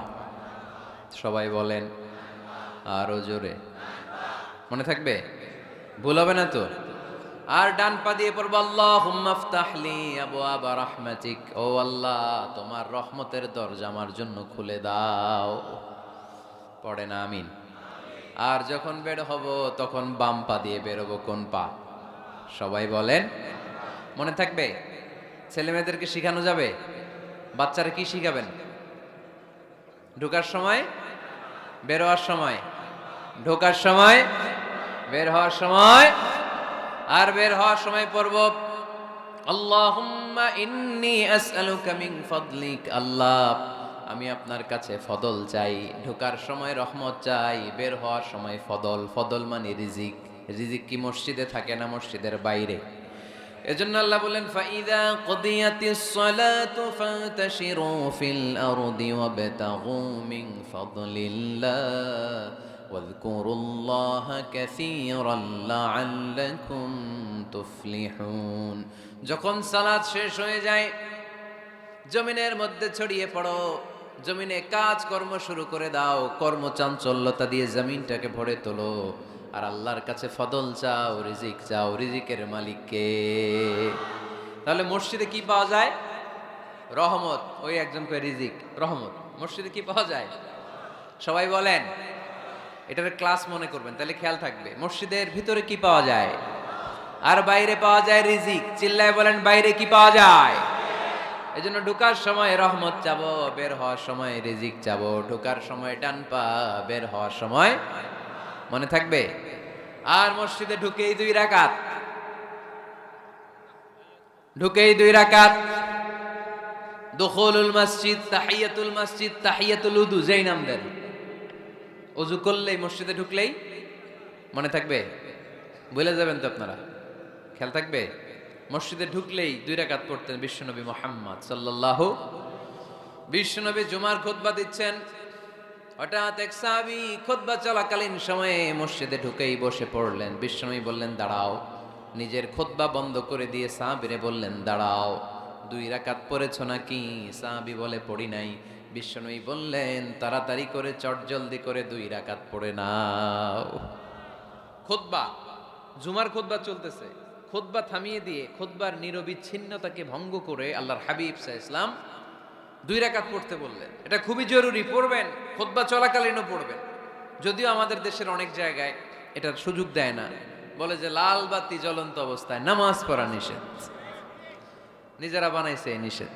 সবাই বলেন আরো জোরে, মনে থাকবে, ভুল হবে না তো? আর ডান পা দিয়ে পড়বো, আল্লাহুম্মা ইফতাহলি আবওয়াবা রাহমাতিক, ও আল্লাহ তোমার রহমতের দরজা আমার জন্য খুলে দাও। পড়ে না আমিন? আর যখন বের হব তখন বাম পা দিয়ে বেরোবো। কোন পা? সবাই বলেন, মনে থাকবে? ছেলে মেয়েদেরকে শিখানো যাবে? বাচ্চারা কি শিখাবেন? ঢোকার সময়, বের হওয়ার সময়, ঢোকার সময়, বের হওয়ার সময়। আর বের হওয়ার সময় পড়ব, আল্লাহুম্মা ইন্নী আসআলুকা মিন ফাদলিক, আল্লাহ আমি আপনার কাছে ফদল চাই। ঢোকার সময় রহমত চাই, বের হওয়ার সময় ফদল। ফদল মানে রিজিক। রিজিক কি মসজিদে থাকে না মসজিদের বাইরে? এজন্য আল্লাহ বলেন, ফাইদা কুদিয়াতিস সালাতু ফান্তাশিরু ফিল আরদি ওয়াবতাগু মিন ফাদলিল্লাহ ওয়াযকুরুল্লাহা কাসীরান লাআল্লাকুম তুফলিহুন। যখন সালাত শেষ হয়ে যায়, জমিনের মধ্যে ছড়িয়ে পড়ো, জমিনে কাজ কর্ম শুরু করে দাও, কর্মচাঞ্চল্যতা দিয়ে জমিনটাকে ভরে তোলো, আর আল্লাহর কাছে ফদল চাও, রিজিক চাও। রিজিকের মালিককে। তাহলে মসজিদে কি পাওয়া যায়? রহমত। ওই একজন কয় রিজিক, রহমত। মসজিদে কি পাওয়া যায়? সবাই বলেন, এটার ক্লাস মনে করবেন, তাহলে খেয়াল থাকবে। মসজিদের ভিতরে কি পাওয়া যায়? আর বাইরে পাওয়া যায় রিজিক। চিল্লায় বলেন, বাইরে কি পাওয়া যায়? এই জন্য ঢোকার সময় রহমত চাবো, বের হওয়ার সময় রিজিক চাবো। ঢোকার সময় ডান পা, বের হওয়ার সময়, মনে থাকবে? আর মসজিদে ঢুকেই 2 রাকাত, ঢুকেই 2 রাকাত। দুখুলুল মসজিদ, তাহিয়াতুল মসজিদ, তাহিয়াতুল উযু, যেই নাম দেন। ওযু করলেই, মসজিদে ঢুকলেই, মনে থাকবে? ভুলে যাবেন তো আপনারা, খেয়াল থাকবে? মসজিদে ঢুকলেই 2 রাকাত পড়তেন বিশ্বনবী মুহাম্মদ সাল্লাল্লাহু। বিশ্বনবী জুমার খুতবা দিচ্ছেন, হঠাৎ এক সাহাবী খুতবা চলাকালীন সময়ে মসজিদে ঢুকেই বসে পড়লেন। বিশ্বনবী বললেন, দাঁড়াও। নিজের খুতবা বন্ধ করে দিয়ে সাহাবীরে বললেন, দাঁড়াও, 2 রাকাত পড়েছো নাকি? সাহাবী বলে, পড়ি নাই। বিশ্বনবী বললেন, তাড়াতাড়ি করে চটজলদি করে 2 রাকাত পড়ে নাও। খুতবা, জুমার খুতবা চলতেছে, খুতবা থামিয়ে দিয়ে খুতবার নিরবিচ্ছিন্নতাকে ভঙ্গ করে আল্লাহর হাবিব সাল্লাল্লাহু আলাইহি ওয়াসাল্লাম 2 রাকাত পড়তে বললেন। এটা খুবই জরুরি, পড়বেন, খুতবা চলাকালীনও পড়বেন। যদিও আমাদের দেশের অনেক জায়গায় এটার সুযোগ দেয় না, বলে যে লাল বাতি জ্বলন্ত অবস্থায় নামাজ পড়া নিষেধ। নিজেরা বানাইছে এই নিষেধ,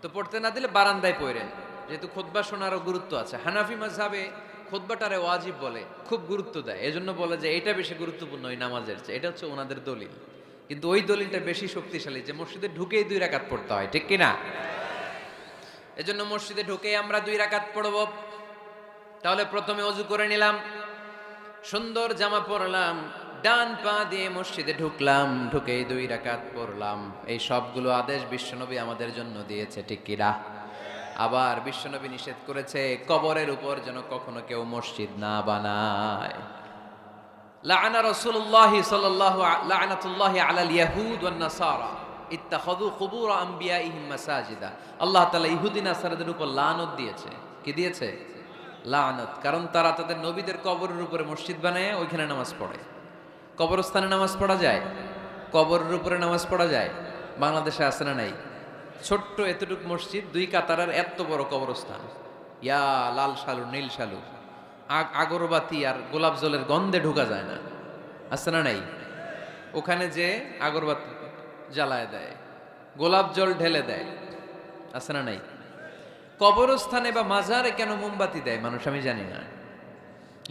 তো পড়তে না দিলে বারান্দায় পড়েন, যেহেতু খুতবা শোনারও গুরুত্ব আছে। হানাফি মাযহাবে খুতবাটারে ওয়াজিব বলে, খুব গুরুত্ব দেয়। এজন্য বলে যে এটা বেশি গুরুত্বপূর্ণ ওই নামাজের চেয়ে। এটা হচ্ছে ওনাদের দলিল, কিন্তু ওই দলিলটা বেশি শক্তিশালী যে মসজিদে ঢুকেই 2 রাকাত পড়তে হয়, ঠিক কিনা? এজন্য মসজিদে ঢুকেই আমরা 2 রাকাত পড়ব। তাহলে প্রথমে ওযু করে নিলাম, সুন্দর জামা পরলাম, ডান পা দিয়ে মসজিদে ঢুকলাম, ঢুকেই 2 রাকাত পড়লাম। এই সবগুলো আদেশ বিশ্বনবী আমাদের জন্য দিয়েছে, ঠিক কিনা? আবার বিশ্বনবী নিষেধ করেছে কবরের উপর যেন কখনো কেউ মসজিদ না বানায়। লাআনা রাসূলুল্লাহি সাল্লাল্লাহু লাআনাতুল্লাহি আলাল ইয়াহুদ ওয়ান নাসারা ইত্তাখাযু কুবুর আম্বিয়াইহিম মাসাজিদা। আল্লাহ তাআলা ইহুদি নাসারাদের উপর লানত দিয়েছে কি দিয়েছে? লানত। কারণ তারা তাদের নবীদের কবরের উপরে মসজিদ বানায় ওইখানে নামাজ পড়ে। কবরস্থানে নামাজ পড়া যায়? কবরের উপরে নামাজ পড়া যায়? বাংলাদেশে আছে না নাই? ছোট্ট এতটুক মসজিদ, 2 কাতারের এত বড় কবরস্থান, ইয়া লাল শালু নীল শালু, আগরবাতি আর গোলাপ জলের গন্ধে ঢোকা যায় না, আছে না নাই? ওখানে যে আগরবাতি জ্বালায় দেয়, গোলাপ জল ঢেলে দেয়, আছে না নাই? কবরস্থানে বা মাজারে কেন মোমবাতি দেয় মানুষ আমি জানি না।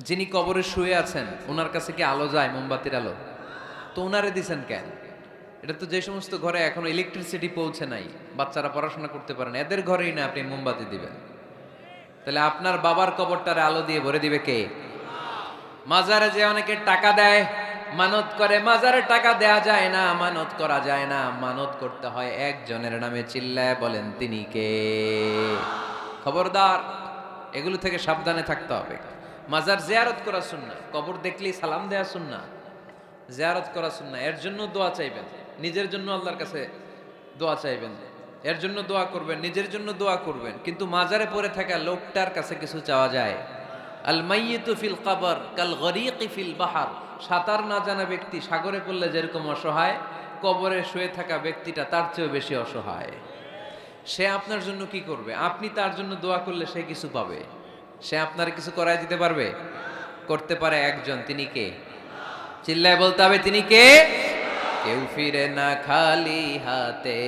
যিনি কবরে শুয়ে আছেন ওনার কাছে কি আলো যায়? মোমবাতির আলো। তো ওনারে দিছেন কেন? এটা তো যে সমস্ত ঘরে এখনো ইলেকট্রিসিটি পৌঁছে নাই, বাচ্চারা পড়াশোনা করতে পারে না, এদের ঘরেই না আপনি মোমবাতি দিবেন? তাহলে আপনার বাবার কবরটারে আলো দিয়ে ভরে দিবে কে? মাজারে যে অনেকে টাকা দেয়, মানত করে, মাজারে টাকা দেয়া যায় না, মানত করা যায় না, মানত করতে হয় একজনের নামে। চিল্লায় বলেন তিনি কে? খবরদার, এগুলো থেকে সাবধানে থাকতে হবে। মাজার জিয়ারত করা সুন্নাহ, কবর দেখলেই সালাম দেয়া সুন্নাহ, জিয়ারত করা সুন্নাহ। এর জন্য দোয়া চাইবেন, নিজের জন্য আল্লাহর কাছে দোয়া চাইবেন, এর জন্য দোয়া করবেন, নিজের জন্য দোয়া করবেন। কিন্তু মাজারে পড়ে থাকা লোকটার কাছে কিছু চাওয়া যায়? আল মাইয়িতু ফিল কবর কাল গরীকি ফিল বাহর। সাঁতার না জানা ব্যক্তি সাগরে পড়লে যেরকম অসহায়, কবরে শুয়ে থাকা ব্যক্তিটা তার চেয়েও বেশি অসহায়। সে আপনার জন্য কি করবে? আপনি তার জন্য দোয়া করলে সে কিছু পাবে। সে আপনার কিছু করায় দিতে পারবে? করতে পারে একজন, তিনি কে? চিল্লায় বলতে হবে তিনি কে? কেউ ফিরে না খালি হাতে,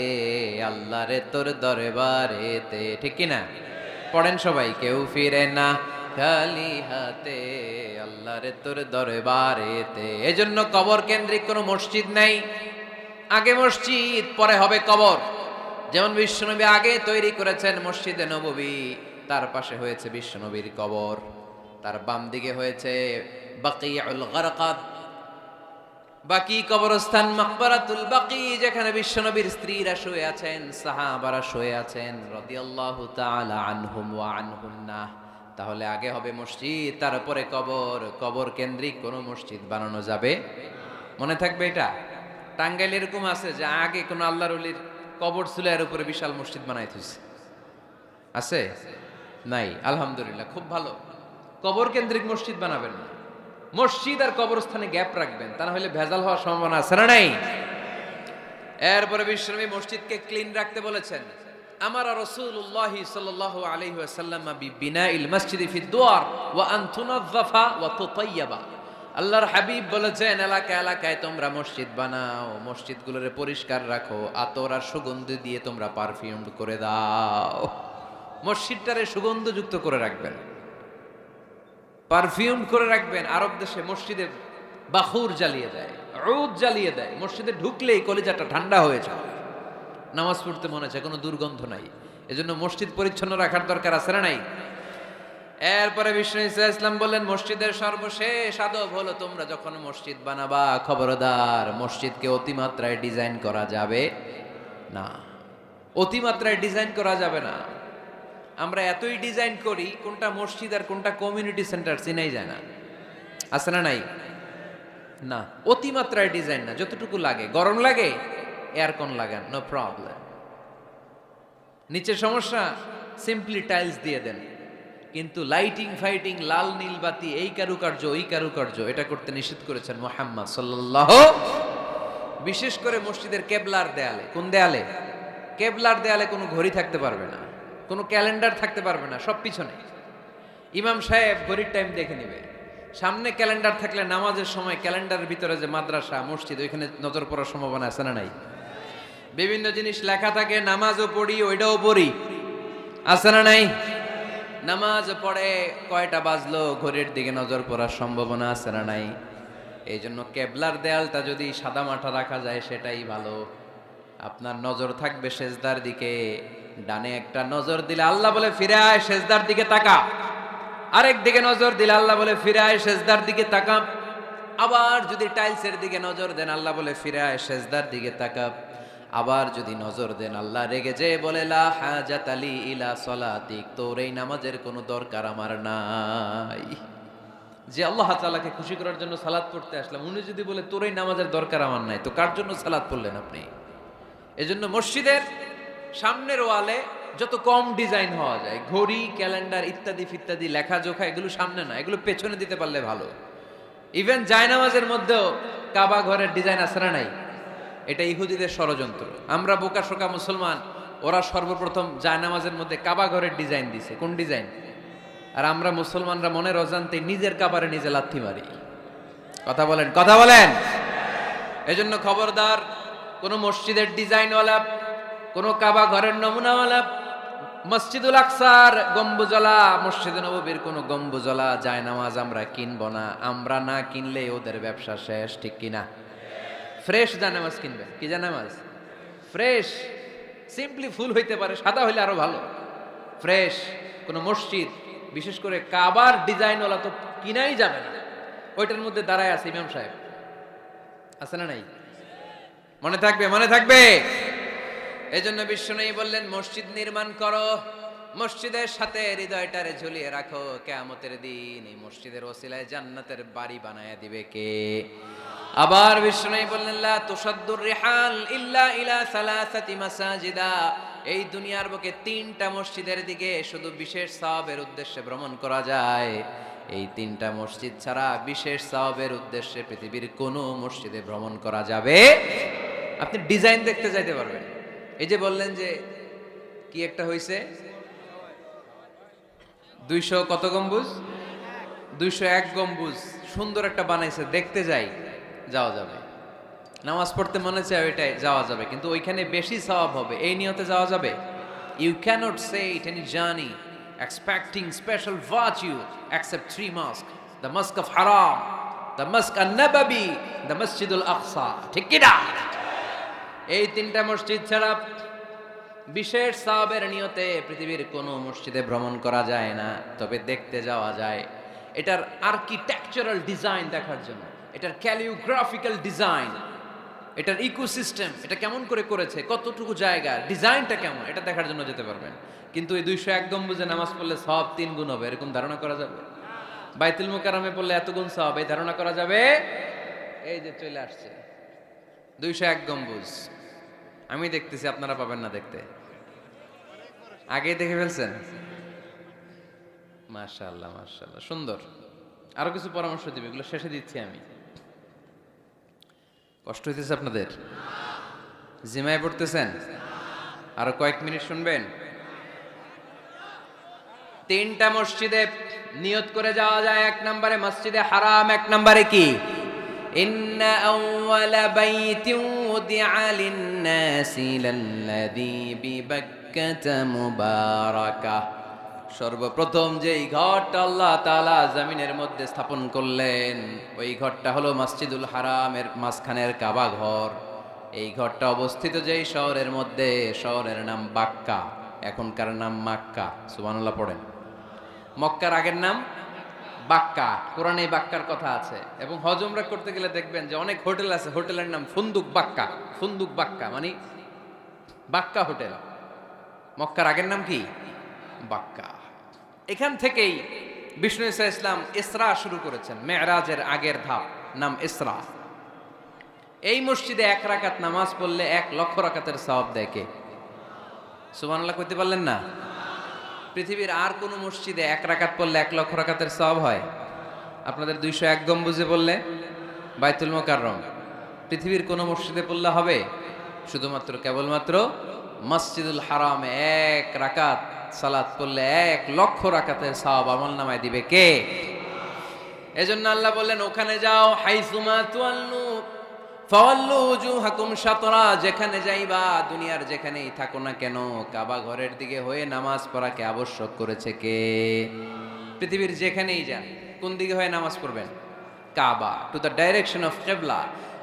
আল্লাহরে তোর দরবারেতে। ঠিক কি না? পড়েন সবাই, কেউ ফিরে না খালি হাতে, আল্লাহরে তোর দরবারেতে। এজন্য কবর কেন্দ্রিক কোনো মসজিদ নাই। আগে মসজিদ, পরে হবে কবর। যেমন বিশ্বনবী আগে তৈরি করেছেন মসজিদে নববী, তার পাশে হয়েছে বিশ্বনবীর কবর, তার বাম দিকে হয়েছে বাকিউল গারকাদ, বাকি কবরস্থান মাকবারাতুল বাকি, যেখানে বিশ্বনবীর স্ত্রীরা শুয়ে আছেন, সাহাবারা শুয়ে আছেন রাদিয়াল্লাহু তাআলা আনহুম ওয়া আনহুন্না। তাহলে আগে হবে মসজিদ, তারপরে কবর। কবর কেন্দ্রিক কোনো মসজিদ বানানো যাবে? মনে থাকবে এটা। টাঙ্গাইল এরকম আছে যে আগে কোনো আল্লাহর ওলির কবর ছিল, এর উপরে বিশাল মসজিদ বানাই থইছে, আছে? নাই। আলহামদুলিল্লাহ, খুব ভালো। কবর কেন্দ্রিক মসজিদ বানাবেন না, মসজিদ আর কবরস্থানে গ্যাপ রাখবেন, তা না হলে ভেজাল হওয়ার সম্ভাবনা আছে না নাই? এরপরে বিশ্বনবী মসজিদকে ক্লিন রাখতে বলেছেন। আমারা রাসূলুল্লাহ সাল্লাল্লাহু আলাইহি ওয়াসাল্লাম বিবিনাইল মসজিদি ফিদ দুয়ার ওয়া আন তুনাযযাফা ওয়া তুতায়্যাবা। আল্লাহর হাবিব বলেছেন, এলাকায় এলাকায় তোমরা মসজিদ বানাও, মসজিদগুলোরে পরিষ্কার রাখো, আতর আর সুগন্ধি দিয়ে তোমরা পারফিউম করে দাও। মসজিদটারে সুগন্ধযুক্ত করে রাখবেন, পারফিউম করে রাখবেন। আরব দেশে মসজিদে বাখুর জ্বালিয়ে দেয়, উদ জ্বালিয়ে দেয়, মসজিদে ঢুকলেই কলিজাটা ঠান্ডা হয়ে যায়, নামাজ পড়তে মনে চায়, কোনো দুর্গন্ধ নাই। এজন্য মসজিদ পরিচ্ছন্ন রাখার দরকার আছে না নাই? এরপরে বিষ্ণু ইসলাম বললেন, মসজিদের সর্বশেষ আদব হলো তোমরা যখন মসজিদ বানাবা, খবরদার মসজিদকে অতিমাত্রায় ডিজাইন করা যাবে না। অতিমাত্রায় ডিজাইন করা যাবে না। আমরা এতই ডিজাইন করি, কোনটা মসজিদ আর কোনটা কমিউনিটি সেন্টার চিনাই যায় না, আছে না নাই? না, অতিমাত্রায় ডিজাইন না, যতটুকু লাগে। গরম লাগে, এয়ারকন লাগান, নো প্রবলেম। নিচে সমস্যা, সিম্পলি টাইলস দিয়ে দেন। কিন্তু লাইটিং ফাইটিং, লাল নীল বাতি, এই কারুকার্য ওই কারুকার্য, এটা করতে নিষেধ করেছেন মুহাম্মদ সাল্লাল্লাহু। বিশেষ করে মসজিদের কেবলার দেয়ালে। কোন দেয়ালে? কেবলার দেয়ালে কোনো ঘড়ি থাকতে পারবে না, কোনো ক্যালেন্ডার থাকতে পারবে না, সব পিছনে। ইমাম সাহেব ঘড়ির টাইম দেখে নেবে। সামনে ক্যালেন্ডার থাকলে নামাজের সময় ক্যালেন্ডারের ভিতরে যে মাদ্রাসা মসজিদ, ওইখানে নজর পড়ার সম্ভাবনা আছে না নাই? বিভিন্ন জিনিস লেখা থাকে, নামাজও পড়ি, ওইটাও পড়ি, আছে না নাই? নামাজ পড়ে কয়টা বাজলো, ঘড়ির দিকে নজর পড়ার সম্ভাবনা আছে না নাই? এই জন্য কেবলার দেয়ালটা যদি সাদা মাঠা রাখা যায় সেটাই ভালো। আপনার নজর থাকবে সেজদার দিকে। ডানে একটা নজর দিলে আল্লাহ বলে ফিরে আয়, সেজদার দিকে তাকা। আরেক দিকে নজর দিলে আল্লাহ বলে ফিরে আয়, সেজদার দিকে তাকা। আবার যদি টাইলসের দিকে নজর দেন, আল্লাহ বলে ফিরে আয়, সেজদার দিকে তাকা। আবার যদি নজর দেন, আল্লাহ রেগে যেয়ে বলে লা হাজাত আলী ইলা সলাতিক, তোর এই নামাজের কোনো দরকার আমার নাই। যে আল্লাহ তাআলাকে খুশি করার জন্য সালাত পড়তে আসলাম, উনি যদি বলে তোর এই নামাজের দরকার আমার নাই, তো কার জন্য সালাত পড়লেন আপনি? এজন্য মসজিদের সামনের ওয়ালে যত কম ডিজাইন হওয়া যায়, ঘড়ি, ক্যালেন্ডার ইত্যাদি ফিত্যাদি, লেখাজোখা, এগুলো সামনে না, এগুলো পেছনে দিতে পারলে ভালো। ইভেন জায়নামাজের মধ্যেও কাবা ঘরের ডিজাইন আছে না নাই? এটা ইহুদিদের ষড়যন্ত্র। আমরা বোকা শোকা মুসলমান, ওরা সর্বপ্রথম জায়নামাজের মধ্যে কাবা ঘরের ডিজাইন দিছে। কোন ডিজাইন? আর আমরা মুসলমানরা মনের অজান্তে নিজের কাবারে নিজে লাথি মারি। কথা বলেন, কথা বলেন। এজন্য খবরদার, কোন মসজিদের ডিজাইনওয়ালা, কোন কাবা ঘরের নমুনাওয়ালা, মসজিদুল আকসার গম্বুজলা, মসজিদে নববীর কোন গম্বুজলা জায়নামাজ আমরা কিনবো না। আমরা না কিনলে ওদের ব্যবসা শেষ, ঠিক কিনা? ফ্রেশ জায়নামাজ কিনবেন। কি জায়নামাজ? ফ্রেশ। সিম্পলি ফুল হইতে পারে, সাদা হইলে আরো ভালো। ফ্রেশ কোন মসজিদ, বিশেষ করে কাবার ডিজাইনওয়ালা তো কিনাই যাবে না। ওইটার মধ্যে দাঁড়ায় আছে ইমাম সাহেব, আছে না নাই? মনে থাকবে, মনে থাকবে। এই জন্য বিশ্বনবী বললেন, মসজিদ নির্মাণ করো, মসজিদের সাথে হৃদয়টারে ঝুলিয়ে রাখো। কিয়ামতের দিন এই মসজিদের ওসিলায় জান্নাতের বাড়ি বানায়া দিবে কে? আবার বিশ্বনবী বললেন, লা তুসাদ্দুর রিহাল ইল্লা ইলা সালাসাতি মাসাজিদা। এই দুনিয়ার বুকে 3টা মসজিদের দিকে শুধু বিশেষ সওয়াবের উদ্দেশ্যে ভ্রমণ করা যায়। এই 3টা মসজিদ ছাড়া বিশেষ সওয়াবের উদ্দেশ্যে পৃথিবীর কোনো মসজিদে ভ্রমণ করা যাবে। আপনি ডিজাইন দেখতে যাইতে পারবেন। এই যে বললেন যে কি একটা হইছে 200 কত গম্বুজ? 201 গম্বুজ সুন্দর একটা বানাইছে, দেখতে যাই, যাওয়া যাবে। নামাজ পড়তে মনে চায় ওইটাই যাওয়া যাবে, কিন্তু ওইখানে বেশি সওয়াব হবে, এই নিয়তে যাওয়া যাবে? You cannot say it any journey expecting special virtue except 3 mosque, the mosque of Haram, the mosque an-Nabawi, the Masjidul Aqsa. ঠিক কি না? এই 3টা মসজিদ ছাড়া বিশেষ সওয়াবের নিয়তে পৃথিবীর কোনো মসজিদে ভ্রমণ করা যায় না, তবে দেখতে যাওয়া যায়। এটার আর্কিটেকচারাল ডিজাইন দেখার জন্য, এটার ক্যালিওগ্রাফিক্যাল ডিজাইন, এটার ইকোসিস্টেম, এটা কেমন করে করেছে, কতটুকু জায়গা, ডিজাইনটা কেমন, এটা দেখার জন্য যেতে পারবেন। কিন্তু এই 201 গম্বুজে নামাজ পড়লে সওয়াব 3 গুণ হবে, এরকম ধারণা করা যাবে? বাইতুল মুকাররমে পড়লে এত গুণ সওয়াব, এই ধারণা করা যাবে? এই যে চলে আসছে 201 গম্বুজ। আমি দেখতেছি, আপনারা পাবেন না দেখতে। আগে দেখে ফেলছেন? মাশাআল্লাহ, মাশাআল্লাহ, সুন্দর। আরো কিছু পরামর্শ দিবে, এগুলো শেষে দিচ্ছি আমি। কষ্ট হইতেছে আপনাদের? জিমায় পড়তেছেন? আরো কয়েক মিনিট শুনবেন। 3টা মসজিদে নিয়ত করে যাওয়া যায়। 1 নম্বরে মসজিদে হারাম, 1 নম্বরে কি? ইন্না আউওয়ালা বাইতিন উদিআ লিন-নাসি লাল্লাযী বিবাক্কাতা মুবারাকা। সর্বপ্রথম যেই ঘরটা আল্লাহ তাআলা জমিনের মধ্যে স্থাপন করলেন, ওই ঘরটা হলো মসজিদুল হারামের মাঝখানের কাবা ঘর। এই ঘরটা অবস্থিত যেই শহরের মধ্যে, শহরের নাম বাক্কা, এখনকার নাম মক্কা। সুবহানাল্লাহ পড়েন। মক্কার আগের নাম বাক্কা। কোরআনে বাক্কার কথা আছে, এবং হজ উমরা করতে গেলে দেখবেন যে অনেক হোটেল আছে, হোটেলের নাম ফুন্দুক বাক্কা। ফুন্দুক বাক্কা মানে বাক্কা হোটেল। মক্কার আগের নাম কি? বাক্কা। এখান থেকেই বিষ্ণু ঈসা ইসলাম ইসরা শুরু করেছেন। মেরাজের আগের ধাপ নাম ইসরা। এই মসজিদে 1 রাকাত নামাজ পড়লে 1 লক্ষ রাকাতের সওয়াব দেয় কে? সুবহানাল্লাহ কইতে পারলেন না? পৃথিবীর আর কোন মসজিদে 1 রাকাত পড়লে 1 লক্ষ রাকাতের সওয়াব হয়? আপনাদের 201 গম্বুজে পড়লে, বাইতুল মুকাররম, পৃথিবীর কোন মসজিদে পড়লে হবে? শুধুমাত্র কেবলমাত্র মসজিদুল হারামে 1 রাকাত সালাত পড়লে 1 লক্ষ রাকাতের সওয়াব আমলনামায় দিবে কে? এজন্য আল্লাহ বললেন, ওখানে যাও, হাইসুমা তুয়াল্লু ফাওয়াল্লু উজুহাকুম শাতরা। যেখানে যাইবা, দুনিয়ার যেখানেই থাকো না কেন, কাবা ঘরের দিকে হয়ে নামাজ পড়াকে আবশ্যক করেছে কে? পৃথিবীর যেখানেই যান, কোন দিকে হয়ে নামাজ পড়বেন? কাবা, টু দ্য ডাইরেকশন অফ কিবলা।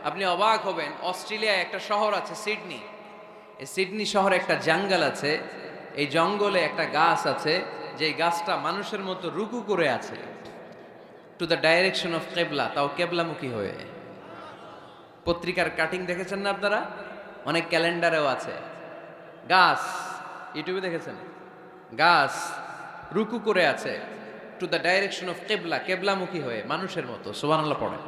আপনি অবাক হবেন, অস্ট্রেলিয়ায় একটা শহর আছে সিডনি। এই সিডনি শহরে একটা জঙ্গল আছে। এই জঙ্গলে একটা গাছ আছে, যে গাছটা মানুষের মতো রুকু করে আছে, টু দ্য ডাইরেকশন অফ কিবলা, তাও কিবলামুখী হয়ে। পত্রিকার কাটিং দেখেছেন না আপনারা? অনেক ক্যালেন্ডারেও আছে। গাছ, ইউটিউবে দেখেছেন, গাছ রুকু করে আছে, টু দ্য ডাইরেকশন অফ কিবলা, কিবলামুখী হয়ে, মানুষের মতো। সুবহানাল্লাহ পড়ে।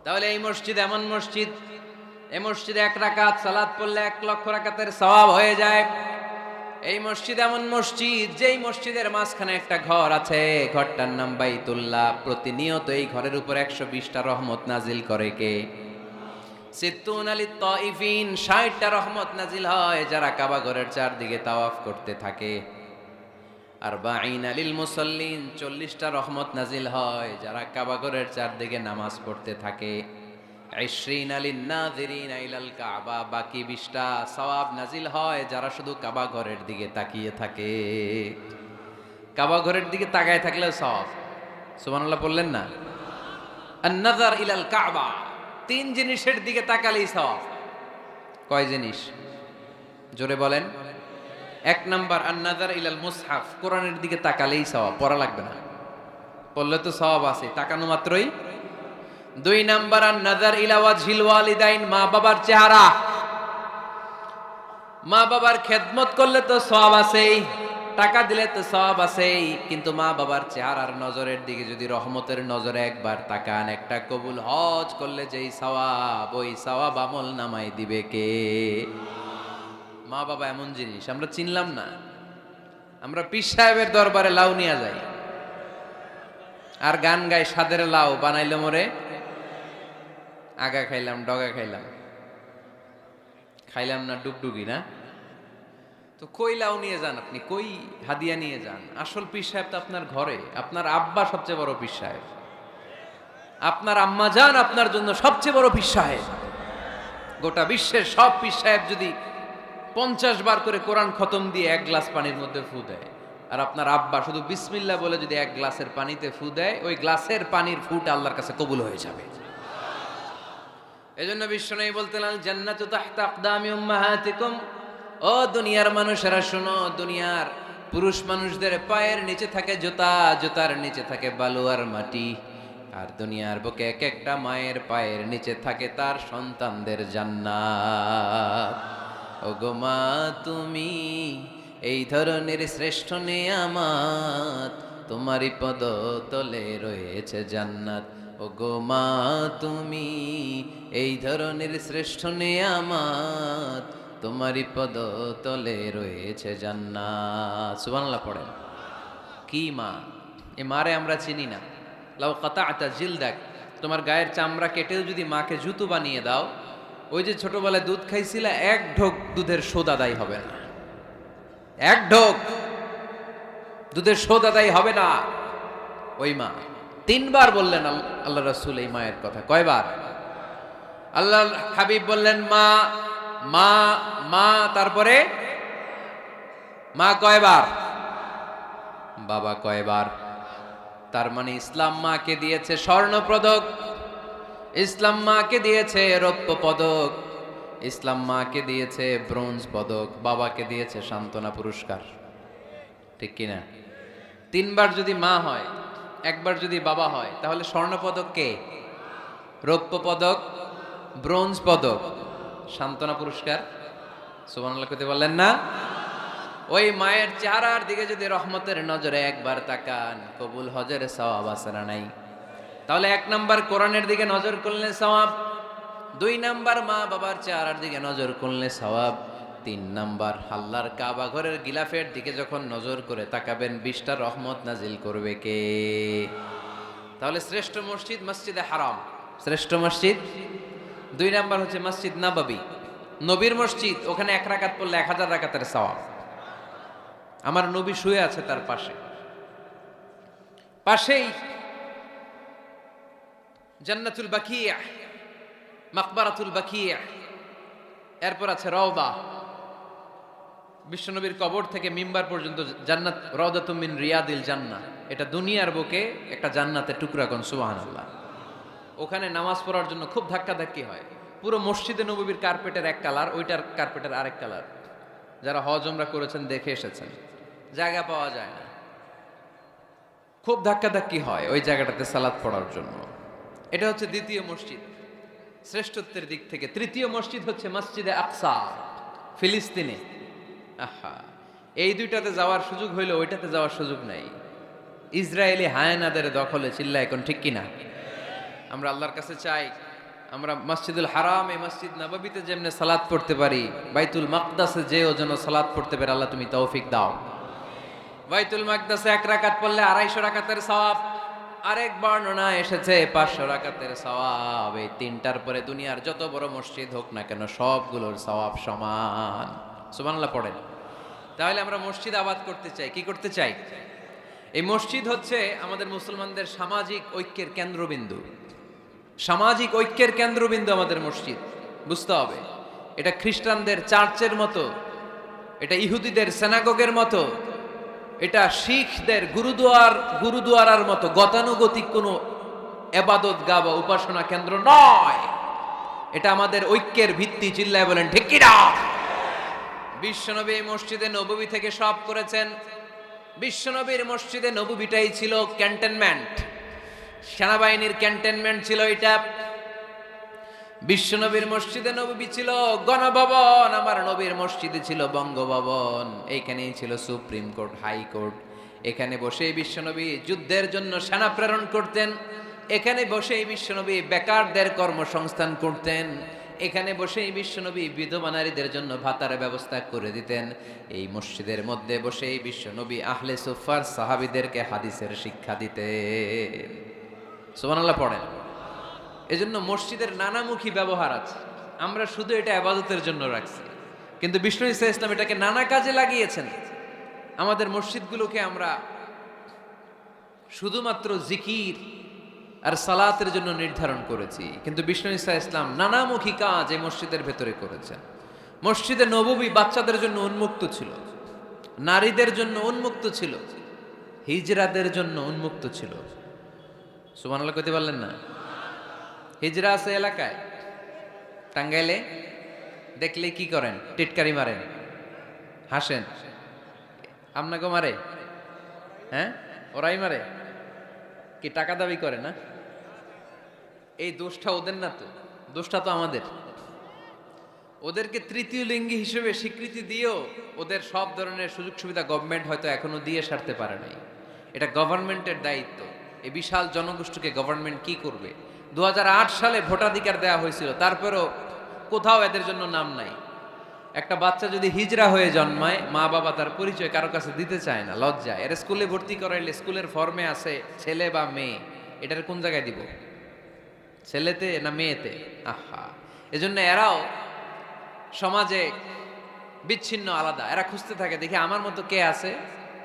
তাহলে এই মসজিদ এমন মসজিদ, এই মসজিদে 1 রাকাত সালাত পড়লে 1 লক্ষ রাকাতের সওয়াব হয়ে যায়। এই মসজিদ এমন মসজিদ, যেই মসজিদের মাঝখানে একটা ঘর আছে, ঘরটার নাম বাইতুল্লাহ। প্রতিনিয়ত এই ঘরের উপর 120টা রহমত নাজিল করে কে? সিত্তুন আলিত তাইফিন, 60টা রহমত নাজিল হয় যারা কাবা ঘরের চারদিকে তাওয়াফ করতে থাকে। আরবাঈন আলিল মুসাল্লিন, 40টা রহমত নাজিল হয় যারা কাবা ঘরের চারদিকে নামাজ পড়তে থাকে। 20 আলিন নাযিরিন ইলাল কাবা, বাকি 20টা সওয়াব নাজিল হয় যারা শুধু কাবা ঘরের দিকে তাকিয়ে থাকে। কাবা ঘরের দিকে তাকায় থাকলে সওয়াব। সুবহানাল্লাহ বললেন না? আন-নাযার ইলাল কাবা, 3 জিনিসের দিকে তাকালেই সওয়াব। কয় জিনিস? জোরে বলেন। 1 নাম্বার আন-নাযার ইলাল মুসহাফ, কোরআনের দিকে তাকালেই সওয়াব, পড়া লাগবে না, পড়লে তো সওয়াব আছে, তাকানো মাত্রই। 2 নাম্বার আন-নাযার ইলা ওয়াজহিল ওয়ালিদাইন, মা বাবার চেহারা, মা বাবার খেদমত করলে তো সওয়াব আছেই, টাকা দিলে তো সওয়াব আছেই, কিন্তু মা বাবার চেহারার নজরের দিকে যদি রহমতের নজরে একবার তাকান, একটা কবুল হজ করলে যেই সওয়াব, ওই সওয়াব আমল নামাই দিবে কে? মা বাবা এমন জিনিস আমরা চিনলাম না। আমরা পীর সাহেবের দরবারে লাউ নিয়ে যাই আর গান গাই, সাদের লাউ বানাইলো মোরে, আগা খাইলাম ডগা খাইলাম, খাইলাম না ডুগডুগি না। তো কই লাউ নিয়ে যান আপনি, কই হাদিয়া নিয়ে যান? আসল পীর সাহেব তো আপনার ঘরে। আপনার আব্বা সবচেয়ে বড় পীর সাহেব, আপনার আম্মা জান আপনার জন্য সবচেয়ে বড় পীর সাহেব। গোটা বিশ্বের সব পীর সাহেব যদি 50 বার করে কোরআন খতম দিয়ে 1 গ্লাস পানির মধ্যে ফু দেয়, আর আপনার আব্বা শুধু বিসমিল্লাহ বলে যদি 1 গ্লাসের পানিতে ফু দেয়, ওই গ্লাসের পানির ফুটা আল্লাহর কাছে কবুল হয়ে যাবে। এজন্য বিশ্বনবী বলতেন, আল জান্নাতু তাহতা আকদামি উম্মাহাতিকুম, ও দুনিয়ার মানুষেরা শোনো, দুনিয়ার পুরুষ মানুষদের পায়ের নিচে থাকে জুতা, জুতার নিচে থাকে বালু আর মাটি, আর দুনিয়ার বুকে এক একটা মায়ের পায়ের নিচে থাকে তার সন্তানদের জান্নাত। ওগো মা তুমি এই ধরনের শ্রেষ্ঠ নেয়ামত, তোমারই পদ তলে রয়েছে জান্নাত। ওগো মা তুমি এই ধরনের শ্রেষ্ঠ নেয়ামত, তোমারই পদ তলে রয়েছে জান্নাত। সুবহানাল্লাহ পড়েন। কি মা? এ মারে আমরা চিনি না। লাউ কাতাআতা জিলদাক, তোমার গায়ের চামড়া কেটেও যদি মাকে জুতো বানিয়ে দাও, ওই যে ছোটবেলায় দুধ খাইছিলা, 1 ঢোক দুধের শোধ আদায় হবে না। 1 ঢোক দুধের শোধ আদায় হবে না। ওই মা। 3 বার বললেন আল্লাহ রাসূল এই মায়ের কথা। কয়বার? আল্লাহ হাবিব বললেন মা মা মা, তারপরে মা কয়বার? বাবা কয়বার? তার মানে ইসলাম মাকে দিয়েছে স্বর্ণ পদক, ইসলাম মাকে দিয়েছে রৌপ্য পদক, ইসলাম মাকে দিয়েছে ব্রোঞ্জ পদক, বাবাকে দিয়েছে সান্ত্বনা পুরস্কার। ঠিক কিনা? 3 বার যদি মা হয়, 1 বার যদি বাবা হয়, তাহলে স্বর্ণ পদক কে? রৌপ্য পদক, ব্রোঞ্জ পদক, সান্ত্বনা পুরস্কার। সুবহানাল্লাহ কইতে বললেন না? ওই মায়ের চেহারার দিকে যদি রহমতের নজরে একবার তাকান, কবুল হজের সওয়াব আছে না নাই? তাহলে 1 নাম্বার কোরআনের দিকে নজর করলে সওয়াব, 2 নাম্বার মা বাবার চেহারার দিকে নজর করলে সওয়াব, 3 নাম্বার আল্লাহর কাবা ঘরের গিলাফের দিকে যখন নজর করে তাকাবেন, 20টা রহমত নাজিল করবে কে? তাহলে শ্রেষ্ঠ মসজিদ মসজিদে হারাম, শ্রেষ্ঠ মসজিদ। 2 নাম্বার হচ্ছে মসজিদ নববী, নবীর মসজিদ, ওখানে 1 রাকাত পড়লে 1000 রাকাতের সওয়াব। আমার নবী শুয়ে আছে তার পাশে, পাশেই জান্নাতুল বাকিয়া, মাকবারাতুল বাকিয়া, এরপর আছে রওদা। বিশ্বনবীর কবর থেকে মিম্বার পর্যন্ত জান্নাত, রওদাতুম মিন রিয়াদিল জান্নাহ। এটা দুনিয়ার বুকে একটা জান্নাতের টুকরা, কোন সুবহানাল্লাহ। ওখানে নামাজ পড়ার জন্য খুব ধাক্কাধাক্কি হয়। পুরো মসজিদে নববীর কার্পেটের এক কালার, ওইটার কার্পেটের আরেক কালার। যারা হজ উমরা করেছেন দেখে এসেছেন, জায়গা পাওয়া যায় না, খুব ধাক্কাধাক্কি হয় ওই জায়গাটাতে সালাত পড়ার জন্য। এটা হচ্ছে দ্বিতীয় মসজিদ শ্রেষ্ঠত্বের দিক থেকে। তৃতীয় মসজিদ হচ্ছে মসজিদে আকসা, ফিলিস্তিনে। আহা, এই দুইটাতে যাওয়ার সুযোগ হইলো, ওইটাতে যাওয়ার সুযোগ নাই। ইসরায়েলি হায়নাদের দখলে। চিল্লা এখন ঠিক কিনা? আমরা আল্লাহর কাছে চাই আমরা মসজিদুল হারাম এই মসজিদ নববীতে যেমনে সালাত পড়তে পারি, বাইতুল মাকদাসে যেও যেন সালাত পড়তে পারে, আল্লাহ তুমি তৌফিক দাও। বাইতুল মাকদাসে 1 রাকাত পড়লে 250 রাকাতের সওয়াব, আরেক বর্ণনা এসেছে 500 রাকাতের সওয়াব। এই তিনটার পরে দুনিয়ার যত বড় মসজিদ হোক না কেন সবগুলোর সওয়াব সমান। সুবহানাল্লাহ পড়েন। তাহলে আমরা মসজিদ আবাদ করতে চাই, কি করতে চাই? এই মসজিদ হচ্ছে আমাদের মুসলমানদের সামাজিক ঐক্যের কেন্দ্রবিন্দু। সামাজিক ঐক্যের কেন্দ্রবিন্দু আমাদের মসজিদ, বুঝতে হবে। এটা খ্রিস্টানদের চার্চের মতো, এটা ইহুদিদের সিনাগগের মতো, এটা শিখদের গুরুদুয়ারার মতো গতানুগতিক কোনো ইবাদত গাহ বা উপাসনা কেন্দ্র নয়। এটা আমাদের ঐক্যের ভিত্তি। চিল্লায় বলেন ঠিক কি না? বিশ্বনবী মসজিদে নববী থেকে সব করেছেন। বিশ্বনবীর মসজিদে নববীটাই ছিল ক্যান্টনমেন্ট, সেনাবাহিনীর ক্যান্টনমেন্ট ছিল এটা। বিশ্বনবীর মসজিদে নববী ছিল গণভবন, আমার নবীর মসজিদে ছিল বঙ্গভবন। এইখানেই ছিল সুপ্রিম কোর্ট, হাইকোর্ট। এখানে বসেই বিশ্বনবী যুদ্ধের জন্য সেনা প্রেরণ করতেন। এখানে বসেই বিশ্বনবী বেকারদের কর্মসংস্থান করতেন। এখানে বসেই বিশ্বনবী বিধবা নারীদের জন্য ভাতার ব্যবস্থা করে দিতেন। এই মসজিদের মধ্যে বসেই বিশ্বনবী আহলে সুফার সাহাবীদেরকে হাদিসের শিক্ষা দিতেন। সুবহানাল্লাহ পড়েন। এজন্য মসজিদের নানামুখী ব্যবহার আছে। আমরা শুধু এটা ইবাদতের জন্য রাখছি, কিন্তু বিষ্ণু ঈসা ইসলাম এটাকে নানা কাজে লাগিয়েছেন। আমাদের মসজিদগুলোকে আমরা শুধুমাত্র জিকির আর সালাতের জন্য নির্ধারণ করেছি, কিন্তু বিষ্ণু ঈসা ইসলাম নানামুখী কাজ এই মসজিদের ভেতরে করেছেন। মসজিদে নববী বাচ্চাদের জন্য উন্মুক্ত ছিল, নারীদের জন্য উন্মুক্ত ছিল, হিজরাদের জন্য উন্মুক্ত ছিল। সুবহানাল্লাহ কইতে পারলেন না? হিজরা আছে এলাকায়, টাঙ্গাইলে দেখলে কি করেন? টিটকারি মারেন, হাসেন। আপনাকে মারে? হ্যাঁ, ওরাই মারে। কি টাকা দাবি করে না? এই দোষটা ওদের না, তো দোষটা তো আমাদের। ওদেরকে তৃতীয় লিঙ্গি হিসেবে স্বীকৃতি দিয়েও ওদের সব ধরনের সুযোগ সুবিধা গভর্নমেন্ট হয়তো এখনো দিয়ে সারতে পারে নাই। এটা গভর্নমেন্টের দায়িত্ব। এই বিশাল জনগোষ্ঠীকে গভর্নমেন্ট কি করবে? 2008 সালে ভোটাধিকার দেওয়া হয়েছিল, তারপরেও কোথাও এদের জন্য নাম নাই। একটা বাচ্চা যদি হিজরা হয়ে জন্মায়, মা বাবা তার পরিচয় কারো কাছে দিতে চায় না, লজ্জা। এর স্কুলে ভর্তি করাইলে স্কুলের ফর্মে আছে ছেলে বা মেয়ে, এটার কোন জায়গায় দিব? ছেলেতে না মেয়েতে? আহা, এজন্য এরাও সমাজে বিচ্ছিন্ন, আলাদা। এরা খুঁজতে থাকে, দেখি আমার মতো কে আছে,